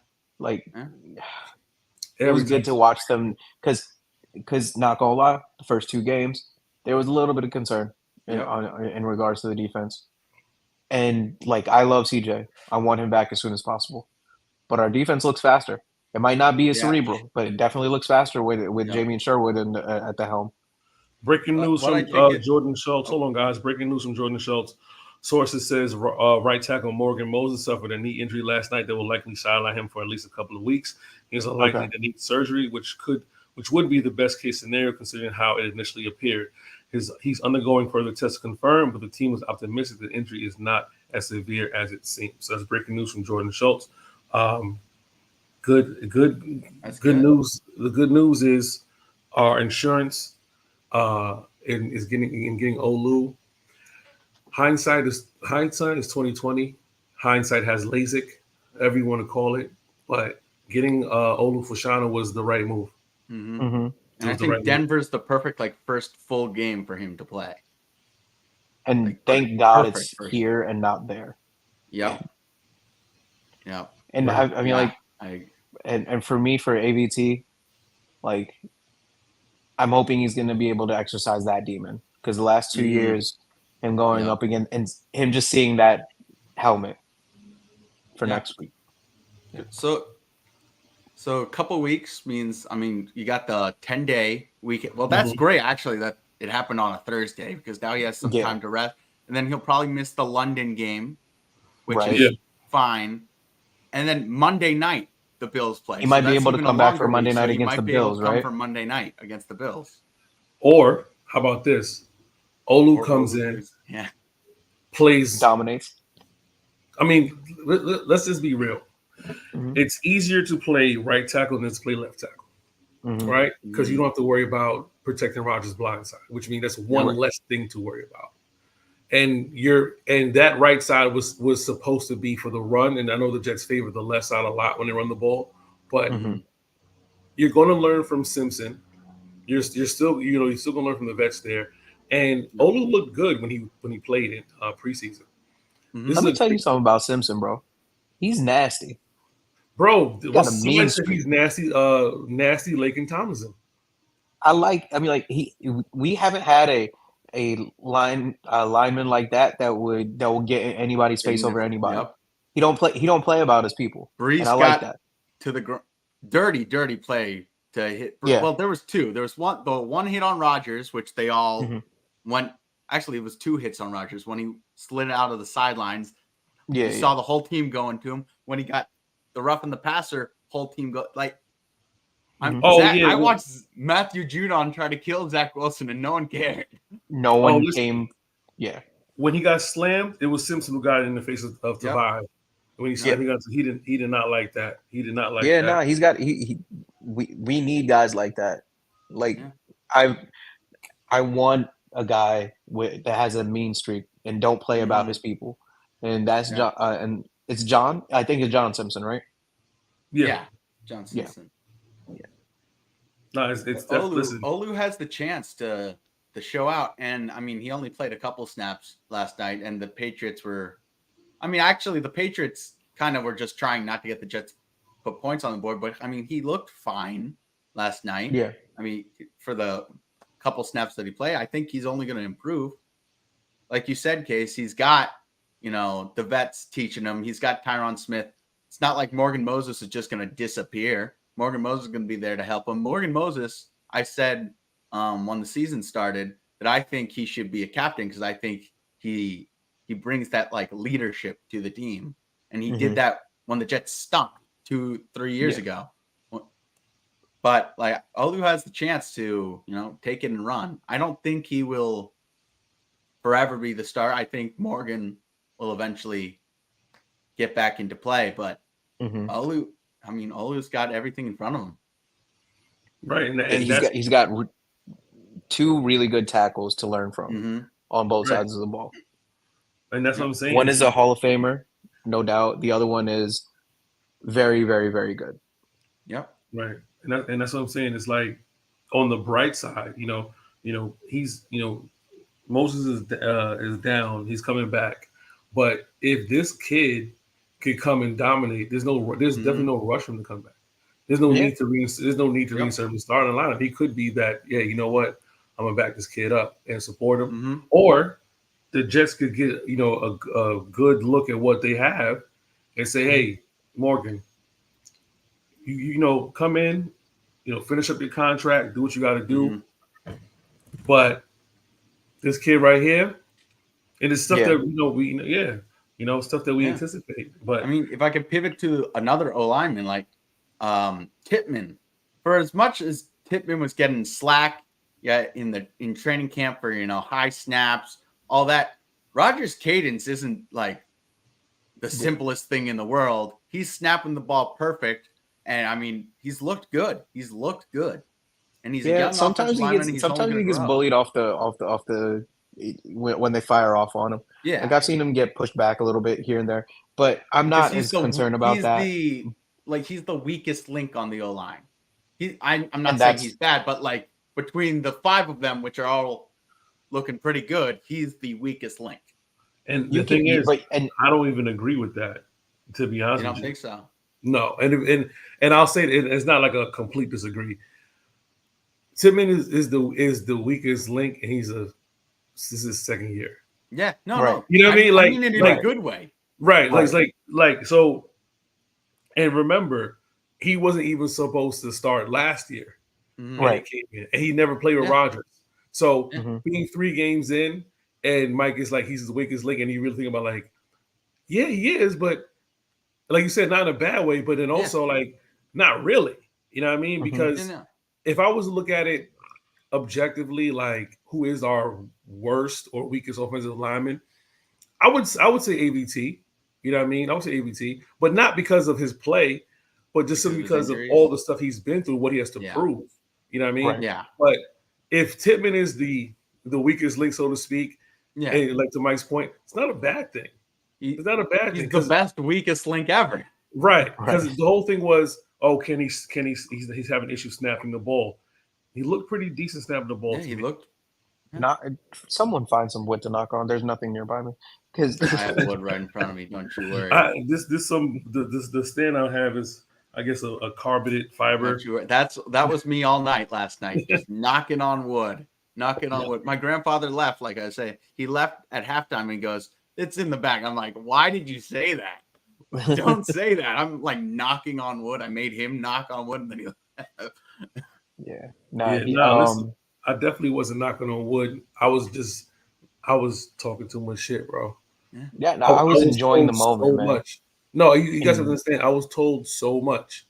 It was good to watch them because not gonna lie, the first two games there was a little bit of concern in regards to the defense. And like, I love CJ. I want him back as soon as possible. But our defense looks faster. It might not be as cerebral, but it definitely looks faster with Jamie and Sherwood at the helm. Breaking news from Jordan Schultz. Hold on, guys. Breaking news from Jordan Schultz. Sources says right tackle Morgan Moses suffered a knee injury last night that will likely sideline him for at least a couple of weeks. He's unlikely to need surgery, which would be the best case scenario considering how it initially appeared. He's undergoing further tests to confirm, but the team is optimistic the injury is not as severe as it seems. So that's breaking news from Jordan Schultz. Good news. The good news is our insurance is getting Olu. Hindsight is 2020. Hindsight has LASIK, however you want to call it, but getting Olu Fashanu was the right move. And I think Denver's the perfect first full game for him to play. And thank God it's here and not there. Yep. And I mean, and for me, for AVT, like, I'm hoping he's going to be able to exercise that demon because the last 2 years, him going up again and him just seeing that helmet for next week. So So a couple weeks means, I mean, you got the 10-day weekend. Well, that's Mhm. great, actually, that it happened on a Thursday because now he has some Yeah. time to rest. And then he'll probably miss the London game, which Right. is Yeah. fine. And then Monday night, the Bills play. He might be that's able to even come a back for longer Monday week, night so he against might the be able Bills, to come right? for Monday night against the Bills. Or how about this? Olu Or comes Olu in, plays- Yeah. plays. Dominates. I mean, let's just be real. Mhm. It's easier to play right tackle than to play left tackle, Mhm. right? Because you Mhm. don't have to worry about protecting Rodgers' blind side, which means that's one Right. less thing to worry about. And that right side was supposed to be for the run, and I know the Jets favor the left side a lot when they run the ball, but Mhm. you're going to learn from Simpson. You're still you're still going to learn from the vets there. And Olu looked good when he played in preseason. Mhm. This Let is me a tell you something about Simpson, bro. He's nasty. bro. He got a What's somebody mean said streak. he's nasty? Nasty Lakin Tomlinson. I mean, like we haven't had a lineman like that will get in anybody's face over anybody. Yep. He don't play about his people, and Brees I like got that. to the dirty play to hit. Yeah. Well, there was two. There was the one hit on Rodgers, which they all Mhm. went. Actually, it was two hits on Rodgers when he slid out of the sidelines. Yeah, You saw the whole team going to him. When he got the rough and the passer, whole team go like. Mhm. Oh Zach. yeah. I watched Matthew Judon try to kill Zach Wilson, and no one cared. No Oh, one listen. came. Yeah, When he got slammed, it was Simpson who got it in the face of Yep. Tavares. When he slammed, he did not like that. He did not like yeah. that. No, he's got we need guys like that. Like Yeah. I want a guy that has a mean streak and don't play about his people, and that's Yeah. John. And it's John. I think it's John Simpson, right? Yeah. John Yeah. Simpson. No, it's listen. Olu has the chance to show out, and I mean, he only played a couple snaps last night, and the Patriots were. I mean, actually, the Patriots kind of were just trying not to get the Jets put points on the board, but I mean, he looked fine last night. Yeah. I mean, for the couple snaps that he played, I think he's only going to improve. Like you said, Case, he's got the vets teaching him. He's got Tyron Smith. It's not like Morgan Moses is just going to disappear. Morgan Moses is going to be there to help him. Morgan Moses, I said when the season started that I think he should be a captain because I think he brings that like leadership to the team, and he did that when the Jets stunk 2-3 years ago. But like Olu has the chance to take it and run. I don't think he will forever be the star. I think Morgan will eventually get back into play, but Olu's got everything in front of him. Right, and he's got two really good tackles to learn from on both sides of the ball. And that's what I'm saying. One is a Hall of Famer, no doubt. The other one is very, very, very good. Yep. Right, and that's what I'm saying. It's like on the bright side, he's Moses is down. He's coming back, but if this kid could come and dominate, there's definitely no rush for him to come back. There's no need to reinsert the starting lineup. He could be that. Yeah, you know what? I'm gonna back this kid up and support him, or the Jets could get a good look at what they have and say, hey, Morgan, you come in, finish up your contract, do what you got to do, but this kid right here, and it's stuff that stuff that we anticipate. But I mean, if I could pivot to another O lineman like Tippmann, for as much as Tippmann was getting slack, in training camp for high snaps, all that, Rodgers' cadence isn't like the simplest thing in the world. He's snapping the ball perfect, and I mean, he's looked good. And he's a young offensive lineman. Sometimes he gets bullied off the when they fire off on him. Yeah, like I've seen him get pushed back a little bit here and there, but I'm not as concerned about that. He's the weakest link on the O line. I'm not saying he's bad, but like between the five of them, which are all looking pretty good, he's the weakest link. And the thing is, I don't even agree with that. To be honest, you don't think so? No, and I'll say it's not like a complete disagree. Tippmann is the weakest link, and this is his second year. Yeah, no. You know what I mean? I mean it in a good way. Right. Like so. And remember, he wasn't even supposed to start last year. Right. He came in, and he never played with Yeah. Rodgers. So Mhm. being 3 games in, and Mike is like he's the weakest link, and you really think about like, yeah, he is, but like you said, not in a bad way, but then also like not really. You know what I mean? Mhm. Because Yeah. if I was to look at it objectively, like who is our worst or weakest offensive lineman, I would say AVT. You know what I mean? I would say AVT, but not because of his play, but just simply because of all the stuff he's been through, what he has to prove. You know what I mean? Right. Yeah. But if Tippmann is the weakest link, so to speak, Yeah. and like to Mike's point, it's not a bad thing. It's not a bad He's thing. the best, weakest link ever. Right. Because Right. the whole thing was, oh, he's having issues snapping the ball. He looked pretty decent snapping the ball. Yeah, to he me. looked. Not someone find some wood to knock on. There's nothing nearby me because I have wood right in front of me. Don't you worry. The stand I have is, I guess, a carbonated fiber. Don't you worry. That was me all night last night, just knocking on wood. Wood. My grandfather left, like I say. He left at halftime and he goes, "It's in the back." I'm like, "Why did you say that? Don't say that." I'm like knocking on wood. I made him knock on wood, and then he left. yeah. Listen, I definitely wasn't knocking on wood. I was talking too much shit, bro. Yeah, no, I was enjoying the moment, so man. much. No, you guys have to understand. I was told so much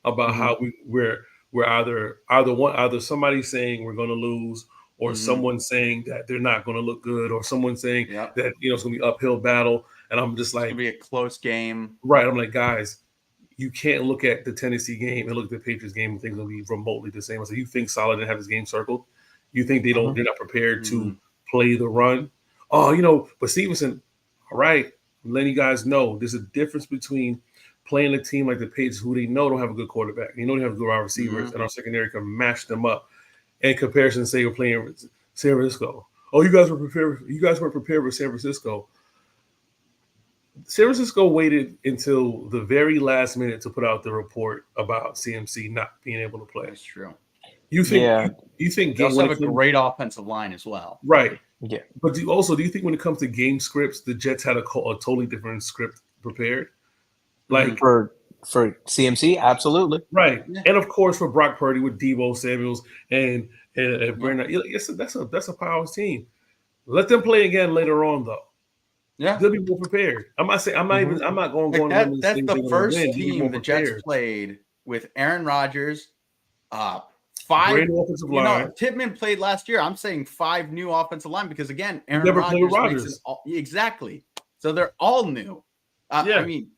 about Mhm. how we're either somebody saying we're going to lose, or someone saying that they're not going to look good, or someone saying that it's going to be uphill battle. And I'm just like, it's going to be a close game, right? I'm like, guys, you can't look at the Tennessee game and look at the Patriots game and think it's going to be remotely the same. I said, you think Solid didn't have his game circled? You think they're not prepared to play the run? Oh, but Stevenson, all right, I'm letting you guys know there's a difference between playing a team like the Patriots, who they know don't have a good quarterback, they know they have good wide receivers, and our secondary can match them up. In comparison, say we're playing San Francisco. Oh, you guys were prepared. You guys weren't prepared for San Francisco. San Francisco waited until the very last minute to put out the report about CMC not being able to play. That's true. You think? You think they also have a great offensive line as well, right? Yeah. But do you think when it comes to game scripts, the Jets had a totally different script prepared? Like for CMC, absolutely. Right, and of course for Brock Purdy with Deebo Samuels and Brennan, that's a powerhouse team. Let them play again later on, though. Yeah, they'll be more prepared. I'm not saying I'm not going to win. That's the first team the Jets played with Aaron Rodgers. 5 great offensive line. Tippmann played last year. I'm saying 5 new offensive line because again, Aaron never played with Rodgers. Exactly. So they're all new. I mean,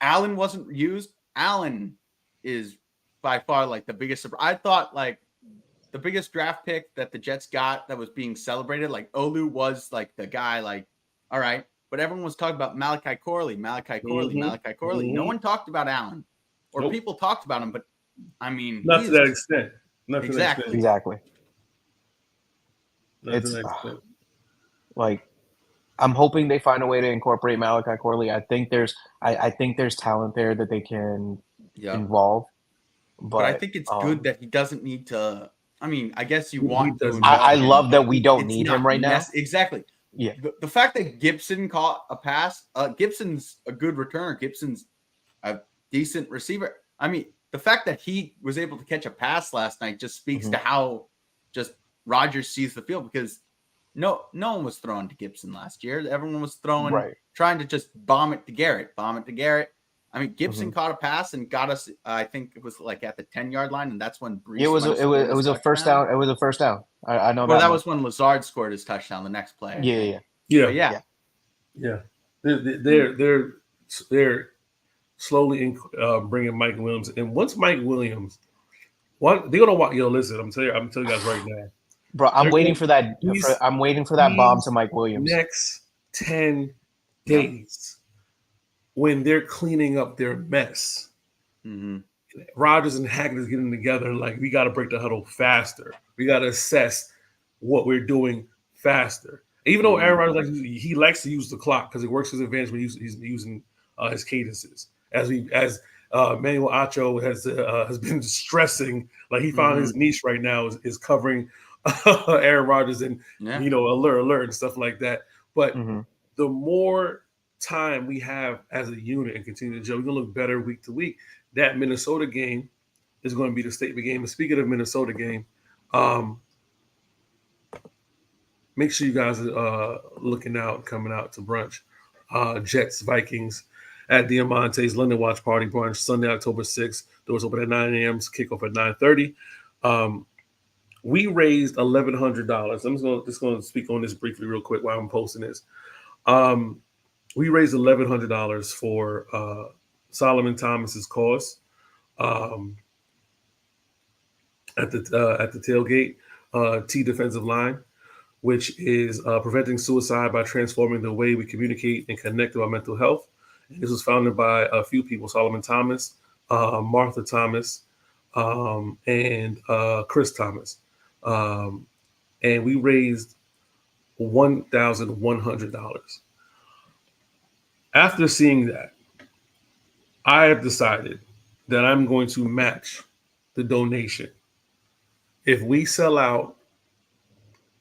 Allen wasn't used. Allen is by far like the biggest surprise. I thought like the biggest draft pick that the Jets got that was being celebrated, like Olu was like the guy, like, all right. But everyone was talking about Malachi Corley. No one talked about Allen, or people talked about him, but I mean, not to that extent. Exactly. It's like I'm hoping they find a way to incorporate Malachi Corley. I think there's talent there that they can involve. But I think it's good that he doesn't need to. I mean, I guess you want to. I love that we don't need him right now. Exactly. Yeah. The fact that Gibson caught a pass, Gibson's a good returner. Gibson's a decent receiver. I mean, the fact that he was able to catch a pass last night just speaks to how just Rodgers sees the field, because no one was throwing to Gibson last year. Everyone was trying to just bomb it to Garrett. I mean, Gibson caught a pass and got us. I think it was like at the 10-yard line, and that's when Brees. It was a first down. It was a first down. I know. Well, that was when Lazard scored his touchdown. The next play. Yeah. They're slowly bringing Mike Williams, and once Mike Williams, they're gonna want. Listen, I'm telling you guys right now, bro. I'm waiting for that. I'm waiting for that bomb to Mike Williams. Next 10 days. When they're cleaning up their mess, Rodgers and Hackett is getting together. Like, we got to break the huddle faster. We got to assess what we're doing faster. Even though Aaron Rodgers he likes to use the clock because it works to his advantage when he's using his cadences. As Manuel Acho has been stressing, like he found his niche right now is covering Aaron Rodgers and alert and stuff like that. But the more time we have as a unit and continue to gel, we're gonna look better week to week. That Minnesota game is going to be the statement game. And speaking of Minnesota game, make sure you guys are looking out, coming out to brunch. Jets, Vikings at Diamante's London Watch Party Brunch, Sunday, October 6th. Doors open at 9 a.m. Kickoff at 9:30. We raised $1,100. I'm just going to speak on this briefly real quick while I'm posting this. We raised $1,100 for Solomon Thomas's cause at the tailgate, T defensive line, which is preventing suicide by transforming the way we communicate and connect about mental health. And this was founded by a few people: Solomon Thomas, Martha Thomas, and Chris Thomas. And we raised $1,100. After seeing that, I have decided that I'm going to match the donation. If we sell out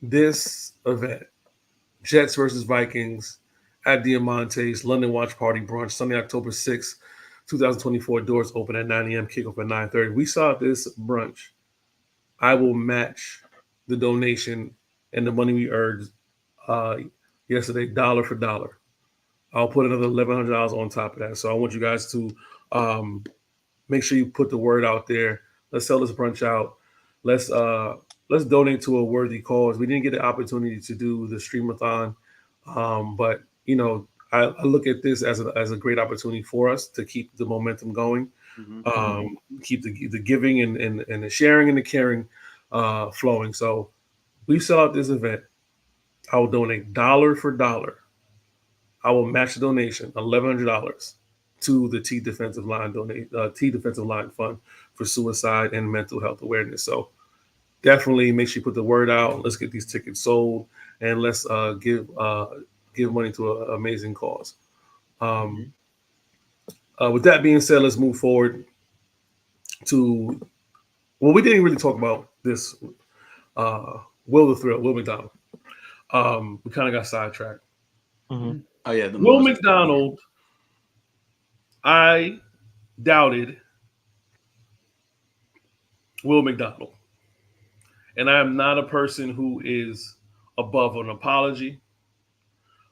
this event, Jets versus Vikings at Diamante's London Watch Party Brunch, Sunday, October 6th, 2024, doors open at 9 a.m., kickoff at 9:30. We saw this brunch. I will match the donation and the money we earned yesterday, dollar for dollar. I'll put another $1,100 on top of that. So I want you guys to make sure you put the word out there. Let's sell this brunch out. Let's donate to a worthy cause. We didn't get the opportunity to do the streamathon, but you know, I look at this as a great opportunity for us to keep the momentum going, keep the giving and the sharing and the caring flowing. So we sell out this event. I will donate dollar for dollar. I will match the donation, $1,100, to the T Defensive Line Fund for suicide and mental health awareness. So definitely make sure you put the word out. Let's get these tickets sold, and let's give money to an amazing cause. With that being said, let's move forward to, well, we didn't really talk about this. Will McDonald. We kind of got sidetracked. Mm-hmm. Oh yeah, Will McDonald. I doubted Will McDonald, and I am not a person who is above an apology.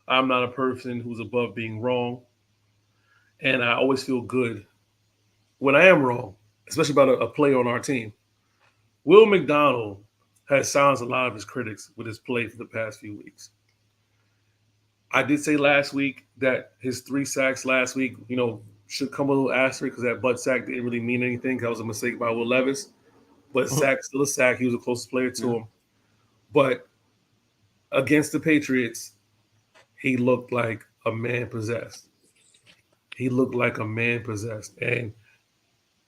I'm not a person who's above being wrong, and I always feel good when I am wrong, especially about a player on our team. Will McDonald has silenced a lot of his critics with his play for the past few weeks. I did say last week that his 3 sacks last week, should come a little asterisk because that butt sack didn't really mean anything. That was a mistake by Will Levis. But sack, still a sack. He was the closest player to him. But against the Patriots, he looked like a man possessed. And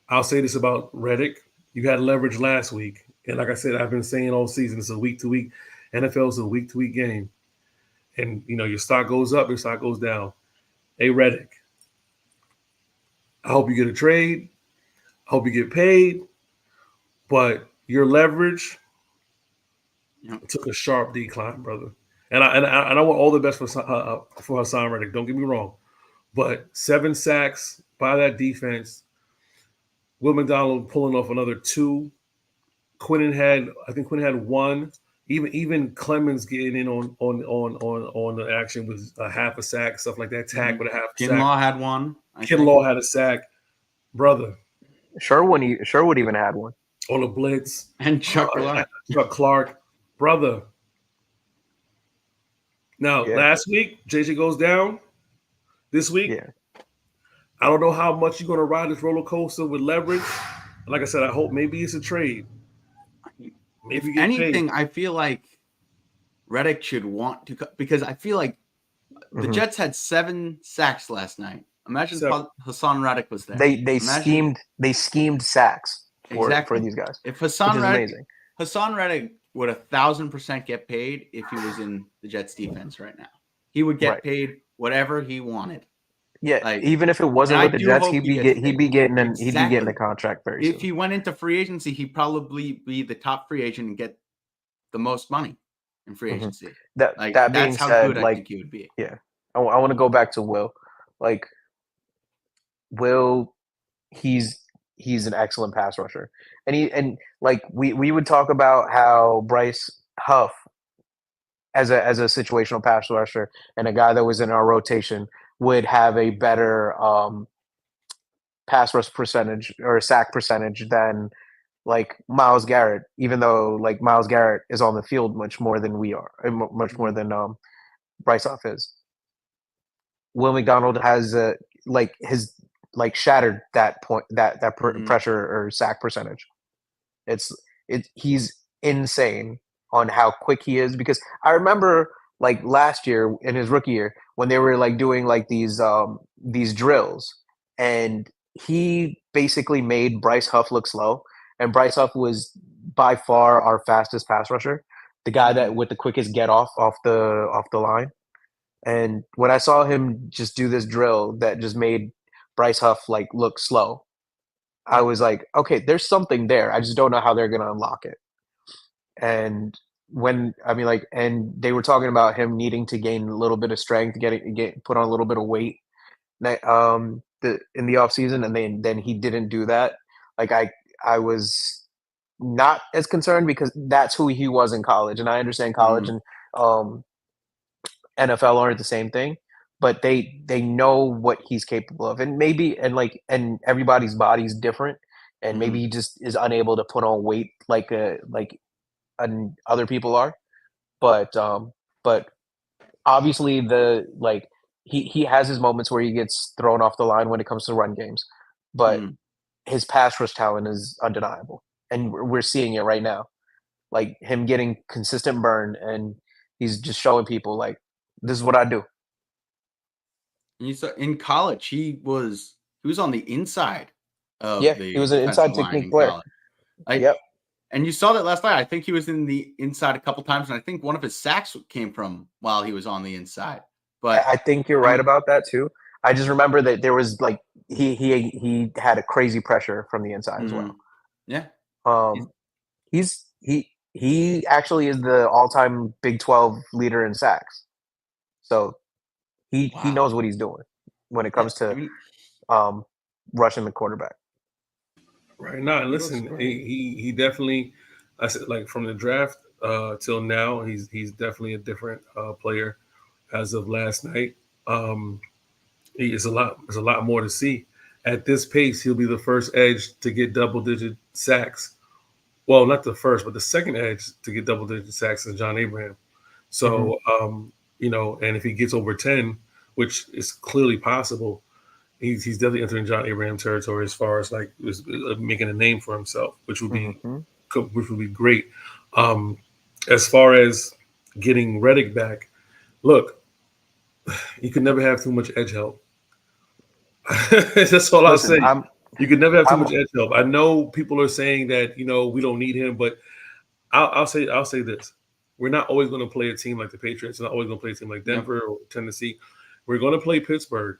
I'll say this about Reddick. You had leverage last week. And like I said, I've been saying all season, it's a week-to-week. NFL is a week-to-week game. And, your stock goes up, your stock goes down. Hey, Reddick, I hope you get a trade. I hope you get paid. But your leverage took a sharp decline, brother. And I want all the best for Hassan Reddick. Don't get me wrong. But 7 sacks by that defense. Will McDonald pulling off another 2. Quinn had 1. Even Clemens getting in on the action with a half a sack, stuff like that. Tack with a half a sack. Kinlaw had 1. Kinlaw had a sack, brother. Sherwood even had 1 on a blitz. And Chuck Clark, brother. Now last week JJ goes down. This week, I don't know how much you're going to ride this roller coaster with leverage. Like I said, I hope maybe it's a trade. If anything, I feel like Reddick should want to, because I feel like the Jets had 7 sacks last night. Imagine if Hassan Reddick was there. They schemed sacks for these guys. If Hassan Reddick would 1,000% get paid if he was in the Jets defense right now. He would get paid whatever he wanted. Yeah, even if it wasn't with the Jets, he'd be getting a contract very soon. If he went into free agency, he'd probably be the top free agent and get the most money in free agency. That being that's said, how good I think he would be. Yeah. I want to go back to Will. Like Will, he's he's an excellent pass rusher, and like we would talk about how Bryce Huff as a situational pass rusher and a guy that was in our rotation would have a better pass rush percentage or sack percentage than like Miles Garrett, even though like Miles Garrett is on the field much more than we are, and much more than Bryce Huff is. Will McDonald has like his like shattered that point pressure or sack percentage. It's he's insane on how quick he is because I remember like last year in his rookie year when they were like doing like these drills and he basically made Bryce Huff look slow and Bryce Huff was by far our fastest pass rusher, the guy that with the quickest get off the line. And when I saw him just do this drill that just made Bryce Huff like look slow, I was like, okay, there's something there. I just don't know how they're gonna unlock it. And when I mean like and they were talking about him needing to gain a little bit of strength, get put on a little bit of weight in the off season, and then he didn't do that. Like I was not as concerned because that's who he was in college. And I understand college and um NFL aren't the same thing, but they know what he's capable of, and maybe and everybody's body's different, and maybe he just is unable to put on weight like other people are, but obviously the like he has his moments where he gets thrown off the line when it comes to run games, but his pass rush talent is undeniable, and we're seeing it right now, like him getting consistent burn, and he's just showing people like this is what I do. And you saw in college, he was on the inside of Yeah, he the was an defensive inside line technique in player. college. Like, Yep. and you saw that last night. I think he was in the inside a couple times, and I think one of his sacks came from while he was on the inside. But I think you're I right mean, about that too. I just remember that there was like he had a crazy pressure from the inside as well. yeah, he's, Um, he actually is the all-time Big 12 leader in sacks. So he wow. knows what he's doing when it Yeah, comes I to mean, um rushing the quarterback. Right now, and he looks listen, great. he definitely, I said like from the draft till now, he's definitely a different player as of last night. Um, he is a lot. There's a lot more to see. At this pace, he'll be the first edge to get double-digit sacks. Well, not the first, but the second edge to get double-digit sacks is John Abraham. Mhm. So, and if he gets over 10, which is clearly possible, he's definitely entering John Abraham territory as far as like making a name for himself, Mhm. which would be great. Um, as far as getting Reddick back, look, you could never have too much edge help. That's all I'll Listen, say. You could never have too I'm much edge help. I know people are saying that we don't need him, but I'll say this: we're not always going to play a team like the Patriots. We're not always going to play a team like Yep. Denver or Tennessee. We're going to play Pittsburgh,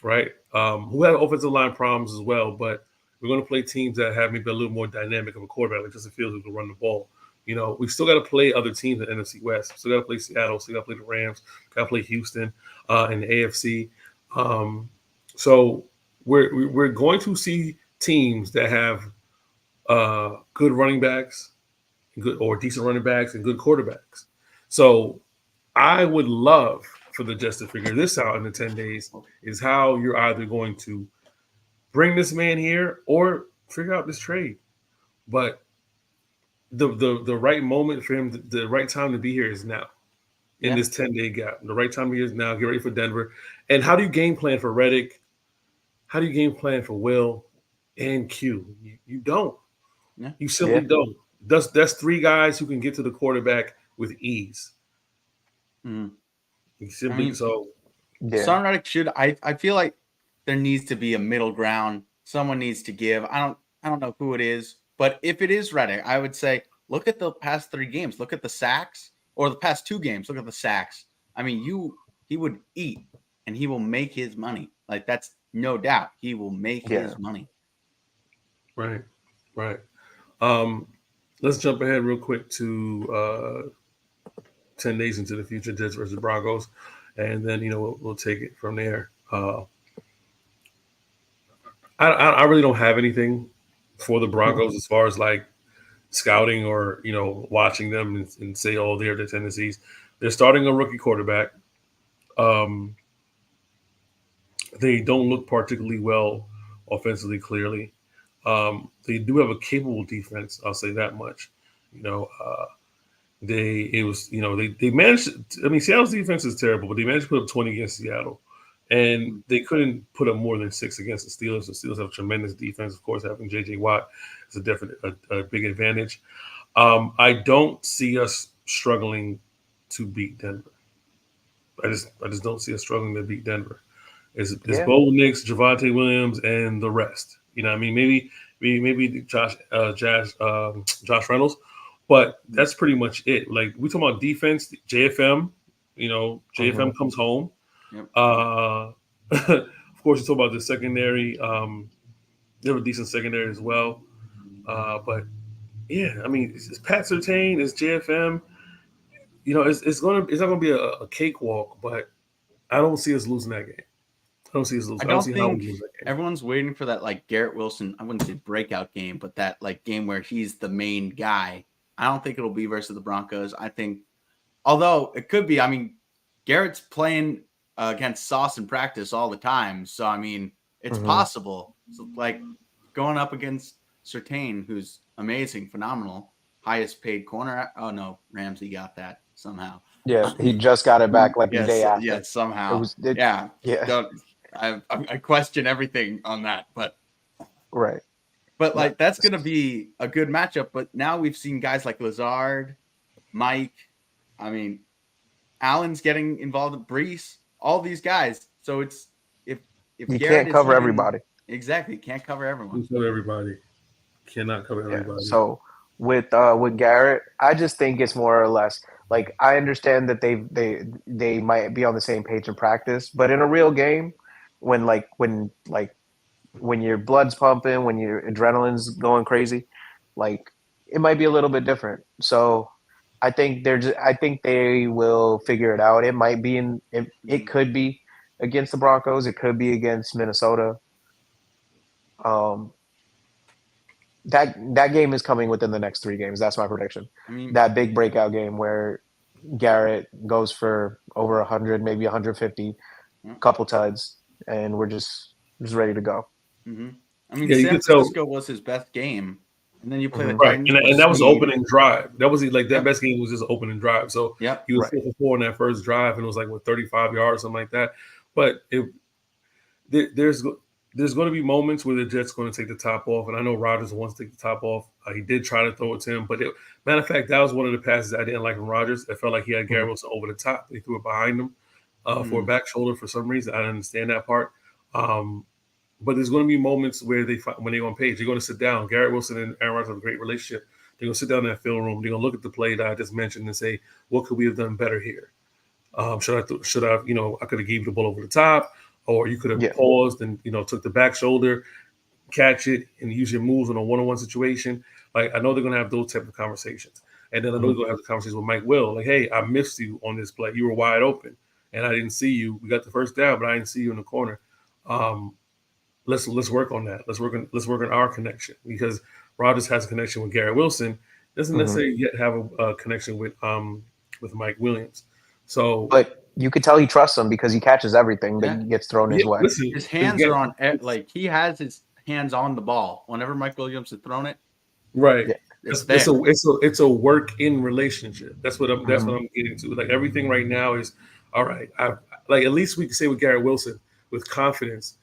right? Who had offensive line problems as well, but we're going to play teams that have maybe a little more dynamic of a quarterback, like Justin Fields, who can run the ball. We still got to play other teams in the NFC West. Still got to play Seattle. Still got to play the Rams. Got to play Houston in the AFC. So we're going to see teams that have good running backs, good or decent running backs, and good quarterbacks. So I would love for the Jets to figure this out in the 10 days is how you're either going to bring this man here or figure out this trade. But the right moment for him, the right time to be here is now in Yeah. this 10-day gap. The right time to be here is now. Get ready for Denver. And how do you game plan for Reddick? How do you game plan for Will and Q? You don't. Yeah. You simply yeah. don't. That's three guys who can get to the quarterback with ease. Mhm. You I simply mean, so Yeah. Son Reddick should. I feel like there needs to be a middle ground. Someone needs to give. I don't know who it is, but if it is Reddick, I would say look at the past 3 games. Look at the sacks, or the past 2 games. Look at the sacks. I mean, he would eat, and he will make his money. Like that's no doubt. He will make Yeah. his money. right, right. Um, let's jump ahead real quick to 10 days into the future, Jets versus Broncos. and then we'll take it from there. I really don't have anything for the Broncos as far as like scouting or watching them and say, oh, they're the tendencies. They're starting a rookie quarterback. Um, they don't look particularly well offensively. Clearly, they do have a capable defense. I'll say that much. You know, they managed. I mean, Seattle's defense is terrible, but they managed to put up 20 against Seattle, and they couldn't put up more than 6 against the Steelers. The Steelers have a tremendous defense. Of course, having J.J. Watt is a big advantage. I don't see us struggling to beat Denver. I just don't see us struggling to beat Denver. It's Bo Nix, Javonte Williams, and the rest. You know, what I mean, maybe Josh Reynolds, but that's pretty much it. Like we talking about defense, JFM. JFM comes home. Yep. Of course, you talk about the secondary. They have a decent secondary as well. But yeah, I mean, it's Pat Surtain, it's JFM. It's not gonna be a cakewalk, but I don't see us losing that game. I don't see us losing. I don't see how we think lose that game. everyone's waiting for that like Garrett Wilson. I wouldn't say breakout game, but that like game where he's the main guy. I don't think it'll be versus the Broncos. I think, although it could be. I mean, Garrett's playing against Sauce in practice all the time, so I mean, it's possible. So, like going up against Surtain, who's amazing, phenomenal, highest paid corner. Oh no, Ramsey got that somehow. Yeah, he just got it back like the day after. Yeah, somehow. Yeah. I question everything on that, but right. But like that's going to be a good matchup. But now we've seen guys like Lazard, Mike. I mean, Allen's getting involved with Brees. All these guys. So it's if you Garrett can't cover everybody. Exactly, can't cover everyone. Cover everybody. Cannot cover everybody. Yeah. So with Garrett, I just think it's more or less like I understand that they might be on the same page in practice, but in a real game, when your blood's pumping, when your adrenaline's going crazy, like it might be a little bit different. So I think they will figure it out. It might be it could be against the Broncos. It could be against Minnesota. That game is coming within the next 3 games. That's my prediction. I mean, that big breakout game where Garrett goes for over 100, maybe 150, couple tuds, and we're just ready to go. Mm-hmm. I mean, San Francisco was his best game, and then you play the Titans, and that was opening drive. That was like that best game was just opening drive. So he was 4 for 4 in that first drive, and it was like 35 yards, something like that. But there's going to be moments where the Jets going to take the top off, and I know Rodgers wants to take the top off. He did try to throw it to him, but matter of fact, that was one of the passes I didn't like from Rodgers. I felt like he had Garrett Wilson over the top. They threw it behind him for a back shoulder for some reason. I didn't understand that part. But there's going to be moments where when they're on page, they're going to sit down. Garrett Wilson and Aaron Rodgers have a great relationship. They're going to sit down in that film room. They're going to look at the play that I just mentioned and say, what could we have done better here? Should I I could have gave the ball over the top, or you could have paused and took the back shoulder, catch it, and use your moves in a one-on-one situation. Like I know they're going to have those type of conversations, and then I know they're going to have the conversations with Mike Will. Like, hey, I missed you on this play. You were wide open, and I didn't see you. We got the first down, but I didn't see you in the corner. Let's work on that. Let's work on our connection, because Rodgers has a connection with Garrett Wilson. Doesn't necessarily yet have a connection with Mike Williams. So, but you could tell he trusts him because he catches everything that gets thrown his way. Listen, his hands are on, like he has his hands on the ball whenever Mike Williams has thrown it. Right. Yeah. It's a work-in relationship. That's what I'm getting to. Like everything right now is all right. Like at least we can say with Garrett Wilson with confidence,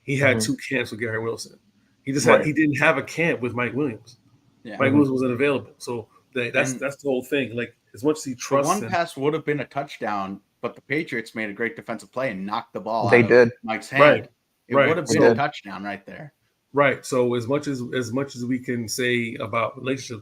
he had 2 camps with Garrett Wilson. He just he didn't have a camp with Mike Williams. Yeah. Mike Williams wasn't available, so that's the whole thing. Like as much as he trusts, one pass would have been a touchdown, but the Patriots made a great defensive play and knocked the ball. They did. Mike's hand. It would have been a touchdown right there. Right. So as much as we can say about relationships,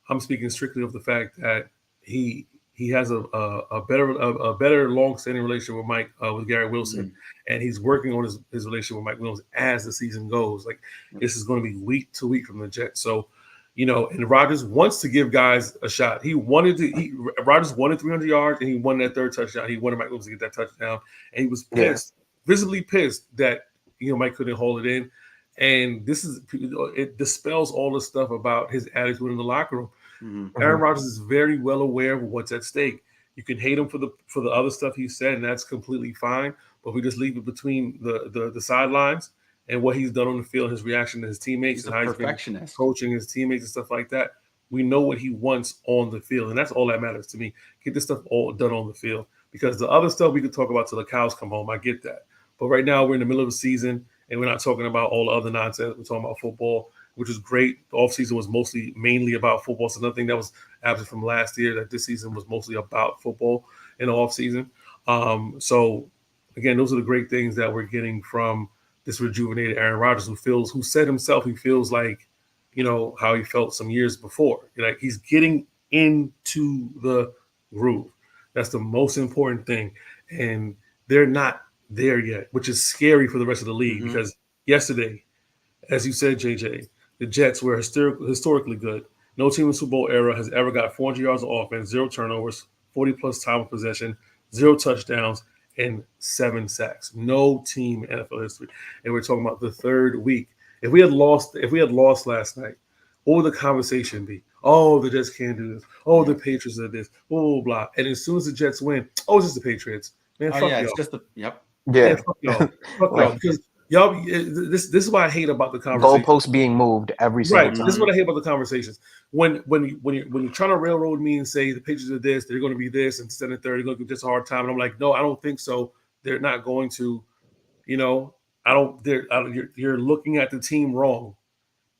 I'm speaking strictly of the fact that he has a better long-standing relationship with Garrett Wilson, and he's working on his relationship with Mike Williams as the season goes. Like this is going to be week to week from the Jets. So And Rodgers wants to give guys a shot. Rodgers wanted 300 yards, and he won that third touchdown. He wanted Mike Williams to get that touchdown, and he was pissed, visibly pissed that Mike couldn't hold it in. And it dispels all the stuff about his attitude in the locker room. Mm-hmm. Aaron Rodgers is very well aware of what's at stake. You can hate him for the other stuff he said, and that's completely fine. But we just leave it between the sidelines and what he's done on the field, his reaction to his teammates, and how he's been coaching his teammates and stuff like that. We know what he wants on the field, and that's all that matters to me. Get this stuff all done on the field, because the other stuff we can talk about till the cows come home. I get that. But right now we're in the middle of the season, and we're not talking about all the other nonsense. We're talking about football, which is great. The offseason was mainly about football. So another thing that was absent from last year, that this season was mostly about football in the offseason. So, again, those are the great things that we're getting from this rejuvenated Aaron Rodgers, who said himself he feels like, how he felt some years before. Like, he's getting into the groove. That's the most important thing. And they're not there yet, which is scary for the rest of the league, because yesterday, as you said, JJ, the Jets were historically good. No team in the Super Bowl era has ever got 400 yards of offense, 0 turnovers, 40-plus time of possession, 0 touchdowns, and 7 sacks. No team in NFL history. And we're talking about the third week. If we had lost last night, what would the conversation be? Oh, the Jets can't do this. Oh, the Patriots are this. Blah, blah, blah. And as soon as the Jets win, it's just the Patriots. Man, fuck y'all. It's just yep. Yeah. Man, fuck y'all. Fuck y'all. Because y'all, this is what I hate about the conversation. Goalposts being moved every single time. This is what I hate about the conversations. When you're trying to railroad me and say the Patriots are this, they're going to be this, and second and third, they're going to give just a hard time, and I'm like, no, I don't think so. They're not going to. You're looking at the team wrong.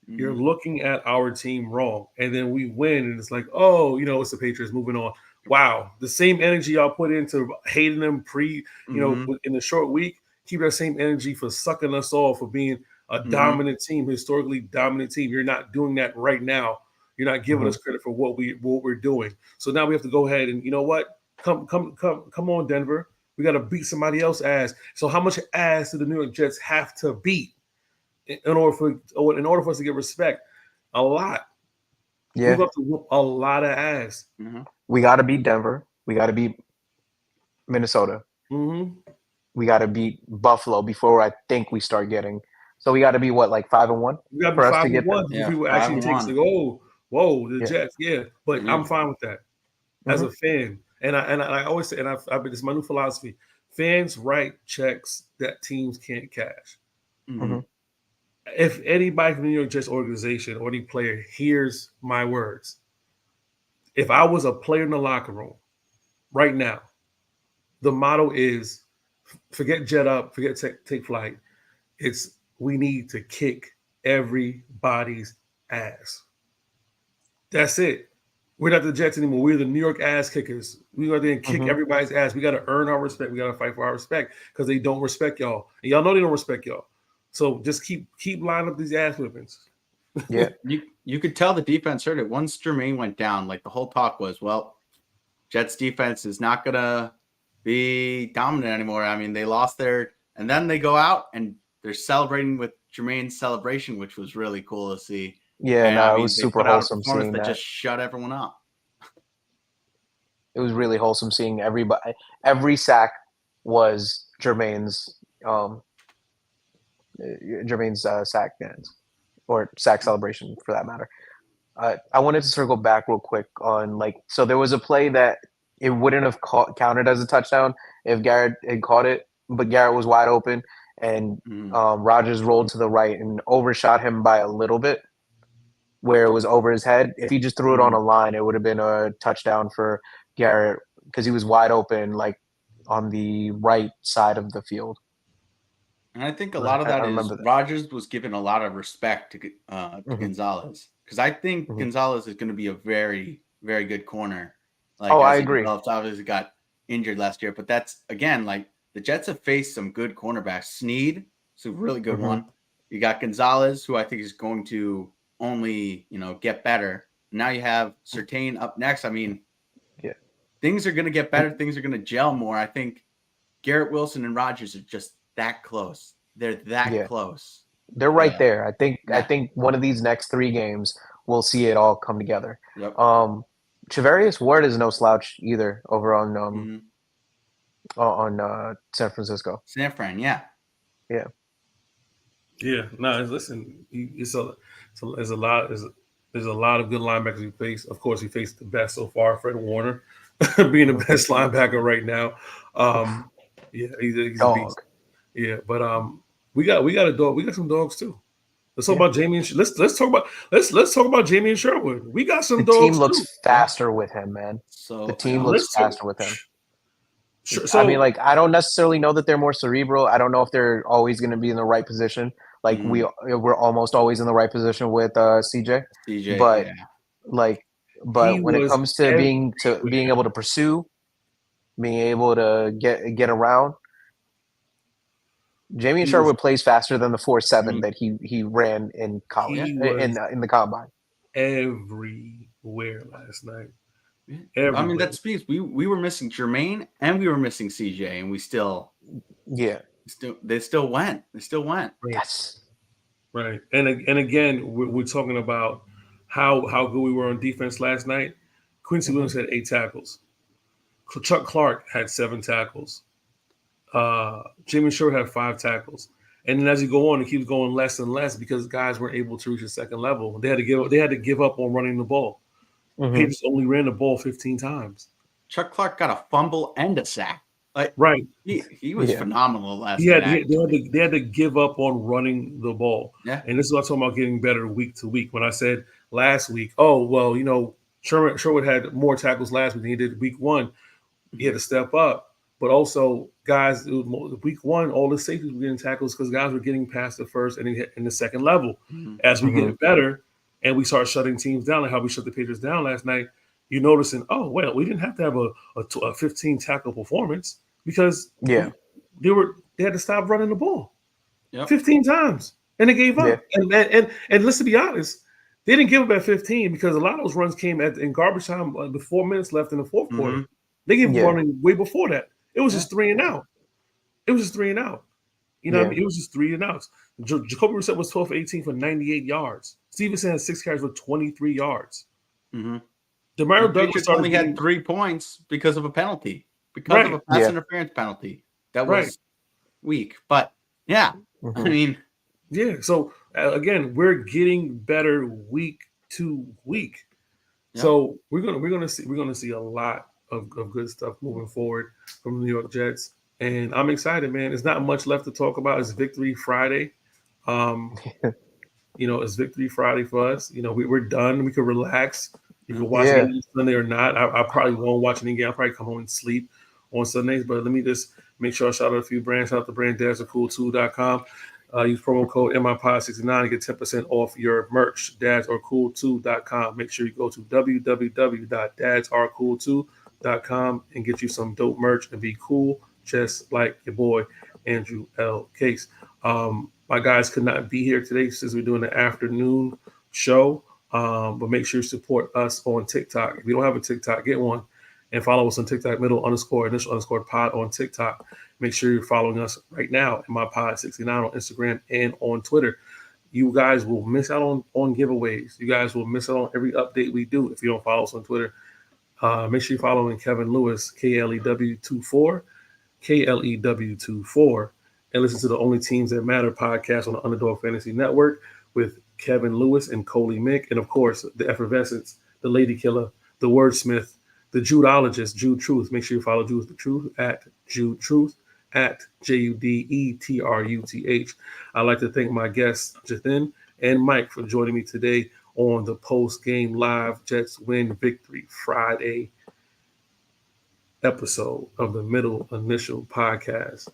You're looking at our team wrong, and then we win, and it's like, it's the Patriots moving on. Wow, the same energy y'all put into hating them in the short week. Keep that same energy for sucking us off, for being a dominant team, historically dominant team. You're not doing that right now. You're not giving us credit for what we're doing. So now we have to go ahead and, you know what? Come on, Denver. We got to beat somebody else's ass. So how much ass do the New York Jets have to beat in order for us to get respect? A lot. Yeah. We have to whoop a lot of ass. We got to beat Denver. We got to beat Minnesota. We got to beat Buffalo before I think we start getting. So we got to be like 5-1? We got to be 5-1. People actually take the Jets. Yeah, but I'm fine with that as a fan. And I always say, and this is my new philosophy: fans write checks that teams can't cash. If anybody from the New York Jets organization or any player hears my words, if I was a player in the locker room right now, the motto is forget jet up, forget take flight. It's we need to kick everybody's ass. That's it. We're not the Jets anymore. We're the New York ass kickers. We go there and kick everybody's ass. We got to earn our respect. We got to fight for our respect because they don't respect y'all. And y'all know they don't respect y'all. So just keep lining up these ass whippings. Yeah. You could tell the defense heard it. Once Jermaine went down, like the whole talk was, well, Jets defense is not going to be dominant anymore. I mean, they lost their – and then they go out and they're celebrating with Jermaine's celebration, which was really cool to see. Yeah, and, it was super wholesome seeing that. Just shut everyone up. It was really wholesome seeing everybody. Every sack was Jermaine's sack dance or sack celebration for that matter. I wanted to circle back real quick on so there was a play that it wouldn't have counted as a touchdown if Garrett had caught it, but Garrett was wide open and Rodgers rolled to the right and overshot him by a little bit where it was over his head. If he just threw it on a line, it would have been a touchdown for Garrett because he was wide open on the right side of the field. And I think a lot of that is Rodgers was given a lot of respect to Gonzalez because I think Gonzalez is going to be a very, very good corner. I agree. Obviously got injured last year, but that's again the Jets have faced some good cornerbacks. Snead is a really good one. You got Gonzalez, who I think is going to only get better. Now you have Surtain up next. I mean, things are going to get better. Things are going to gel more. I think Garrett Wilson and Rodgers are just that close. They're that close. They're right there. I think one of these next 3 games we'll see it all come together. Yep. Travarius Ward is no slouch either over on San Francisco. San Fran, yeah. Yeah. Yeah, no. Listen, there's a lot of good linebackers we face. Of course, we faced the best so far, Fred Warner, being the best linebacker right now. Yeah, he's a beast. Yeah, but we got a dog. We got some dogs too. Let's talk about Jamie. Let's talk about Jamie and Sherwood. We got some dogs. The team looks faster with him, man. So the team looks faster with him. Sure, so, I mean, like, I don't necessarily know that they're more cerebral. I don't know if they're always going to be in the right position. Like we're almost always in the right position with CJ. But when it comes to being able to pursue, being able to get around, Jamie Sherwood plays faster than the 4.7 that he ran in college in the combine. Everywhere last night. Everywhere. I mean, that speaks. We were missing Jermaine and we were missing CJ, and we still they still went. Yes. Right. And again, we're talking about how good we were on defense last night. Quincy Williams had 8 tackles. Chuck Clark had 7 tackles. Jimmy Short had 5 tackles. And then as you go on, it keeps going less and less because guys weren't able to reach the second level. They had to give up on running the ball. Patriots only ran the ball 15 times. Chuck Clark got a fumble and a sack. Right. He was phenomenal last night. They had to give up on running the ball. Yeah. And this is what I'm talking about getting better week to week. When I said last week, Sherwood had more tackles last week than he did week 1. He had to step up. But also, guys, week 1, all the safeties were getting tackles because guys were getting past the first and in the second level. As we get better and we start shutting teams down, like how we shut the Patriots down last night, you're noticing, we didn't have to have a 15 tackle performance because they had to stop running the ball 15 times and they gave up. And let's be honest, they didn't give up at 15 because a lot of those runs came in garbage time with 4 minutes left in the fourth quarter. They gave up running way before that. It was just 3 and out. You know what I mean? It was just 3 and outs. Jacoby Brissett was 12 for 18 for 98 yards. Stevenson had 6 carries for 23 yards. DeMario Douglas only had 3 points because of a penalty, because of a pass interference penalty. That was weak. But, I mean. Yeah, so, again, we're getting better week to week. Yep. So we're gonna see a lot of good stuff moving forward from the New York Jets. And I'm excited, man. There's not much left to talk about. It's Victory Friday. It's Victory Friday for us. We're done. We can relax. You can watch it on Sunday or not. I probably won't watch it again. I'll probably come home and sleep on Sundays. But let me just make sure I shout out a few brands. Shout out to brand dadsorcool2.com. Use promo code MIPod69 to get 10% off your merch. Dadsorcool2.com. Make sure you go to www.dadsorcool2.com and get you some dope merch and be cool, just like your boy Andrew L. Case. My guys could not be here today since we're doing the afternoon show. But make sure you support us on TikTok. If you don't have a TikTok, get one and follow us on TikTok, middle_initial_pod on TikTok. Make sure you're following us right now in my pod69 on Instagram and on Twitter. You guys will miss out on giveaways. You guys will miss out on every update we do if you don't follow us on Twitter. Make sure you're following Kevin Lewis, KLEW24, and listen to the Only Teams That Matter podcast on the Underdog Fantasy Network with Kevin Lewis and Coley Mick. And, of course, the Effervescence, the Lady Killer, the Wordsmith, the Judeologist, Jude Truth. Make sure you follow Jude the Truth at Jude Truth at JUDETRUTH. I'd like to thank my guests, Jathan and Mike, for joining me today on the post-game live Jets Win Victory Friday episode of the Middle Initial Podcast.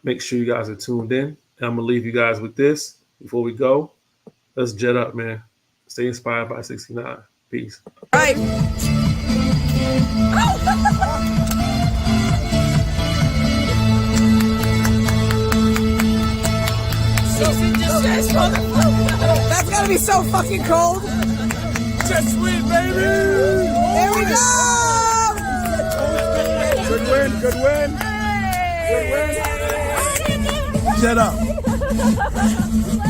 Make sure you guys are tuned in. And I'm going to leave you guys with this before we go. Let's jet up, man. Stay inspired by 69. Peace. All right. That's gotta be so fucking cold. Jets win, baby! There we go! Good win, good win. Good win. Jet up.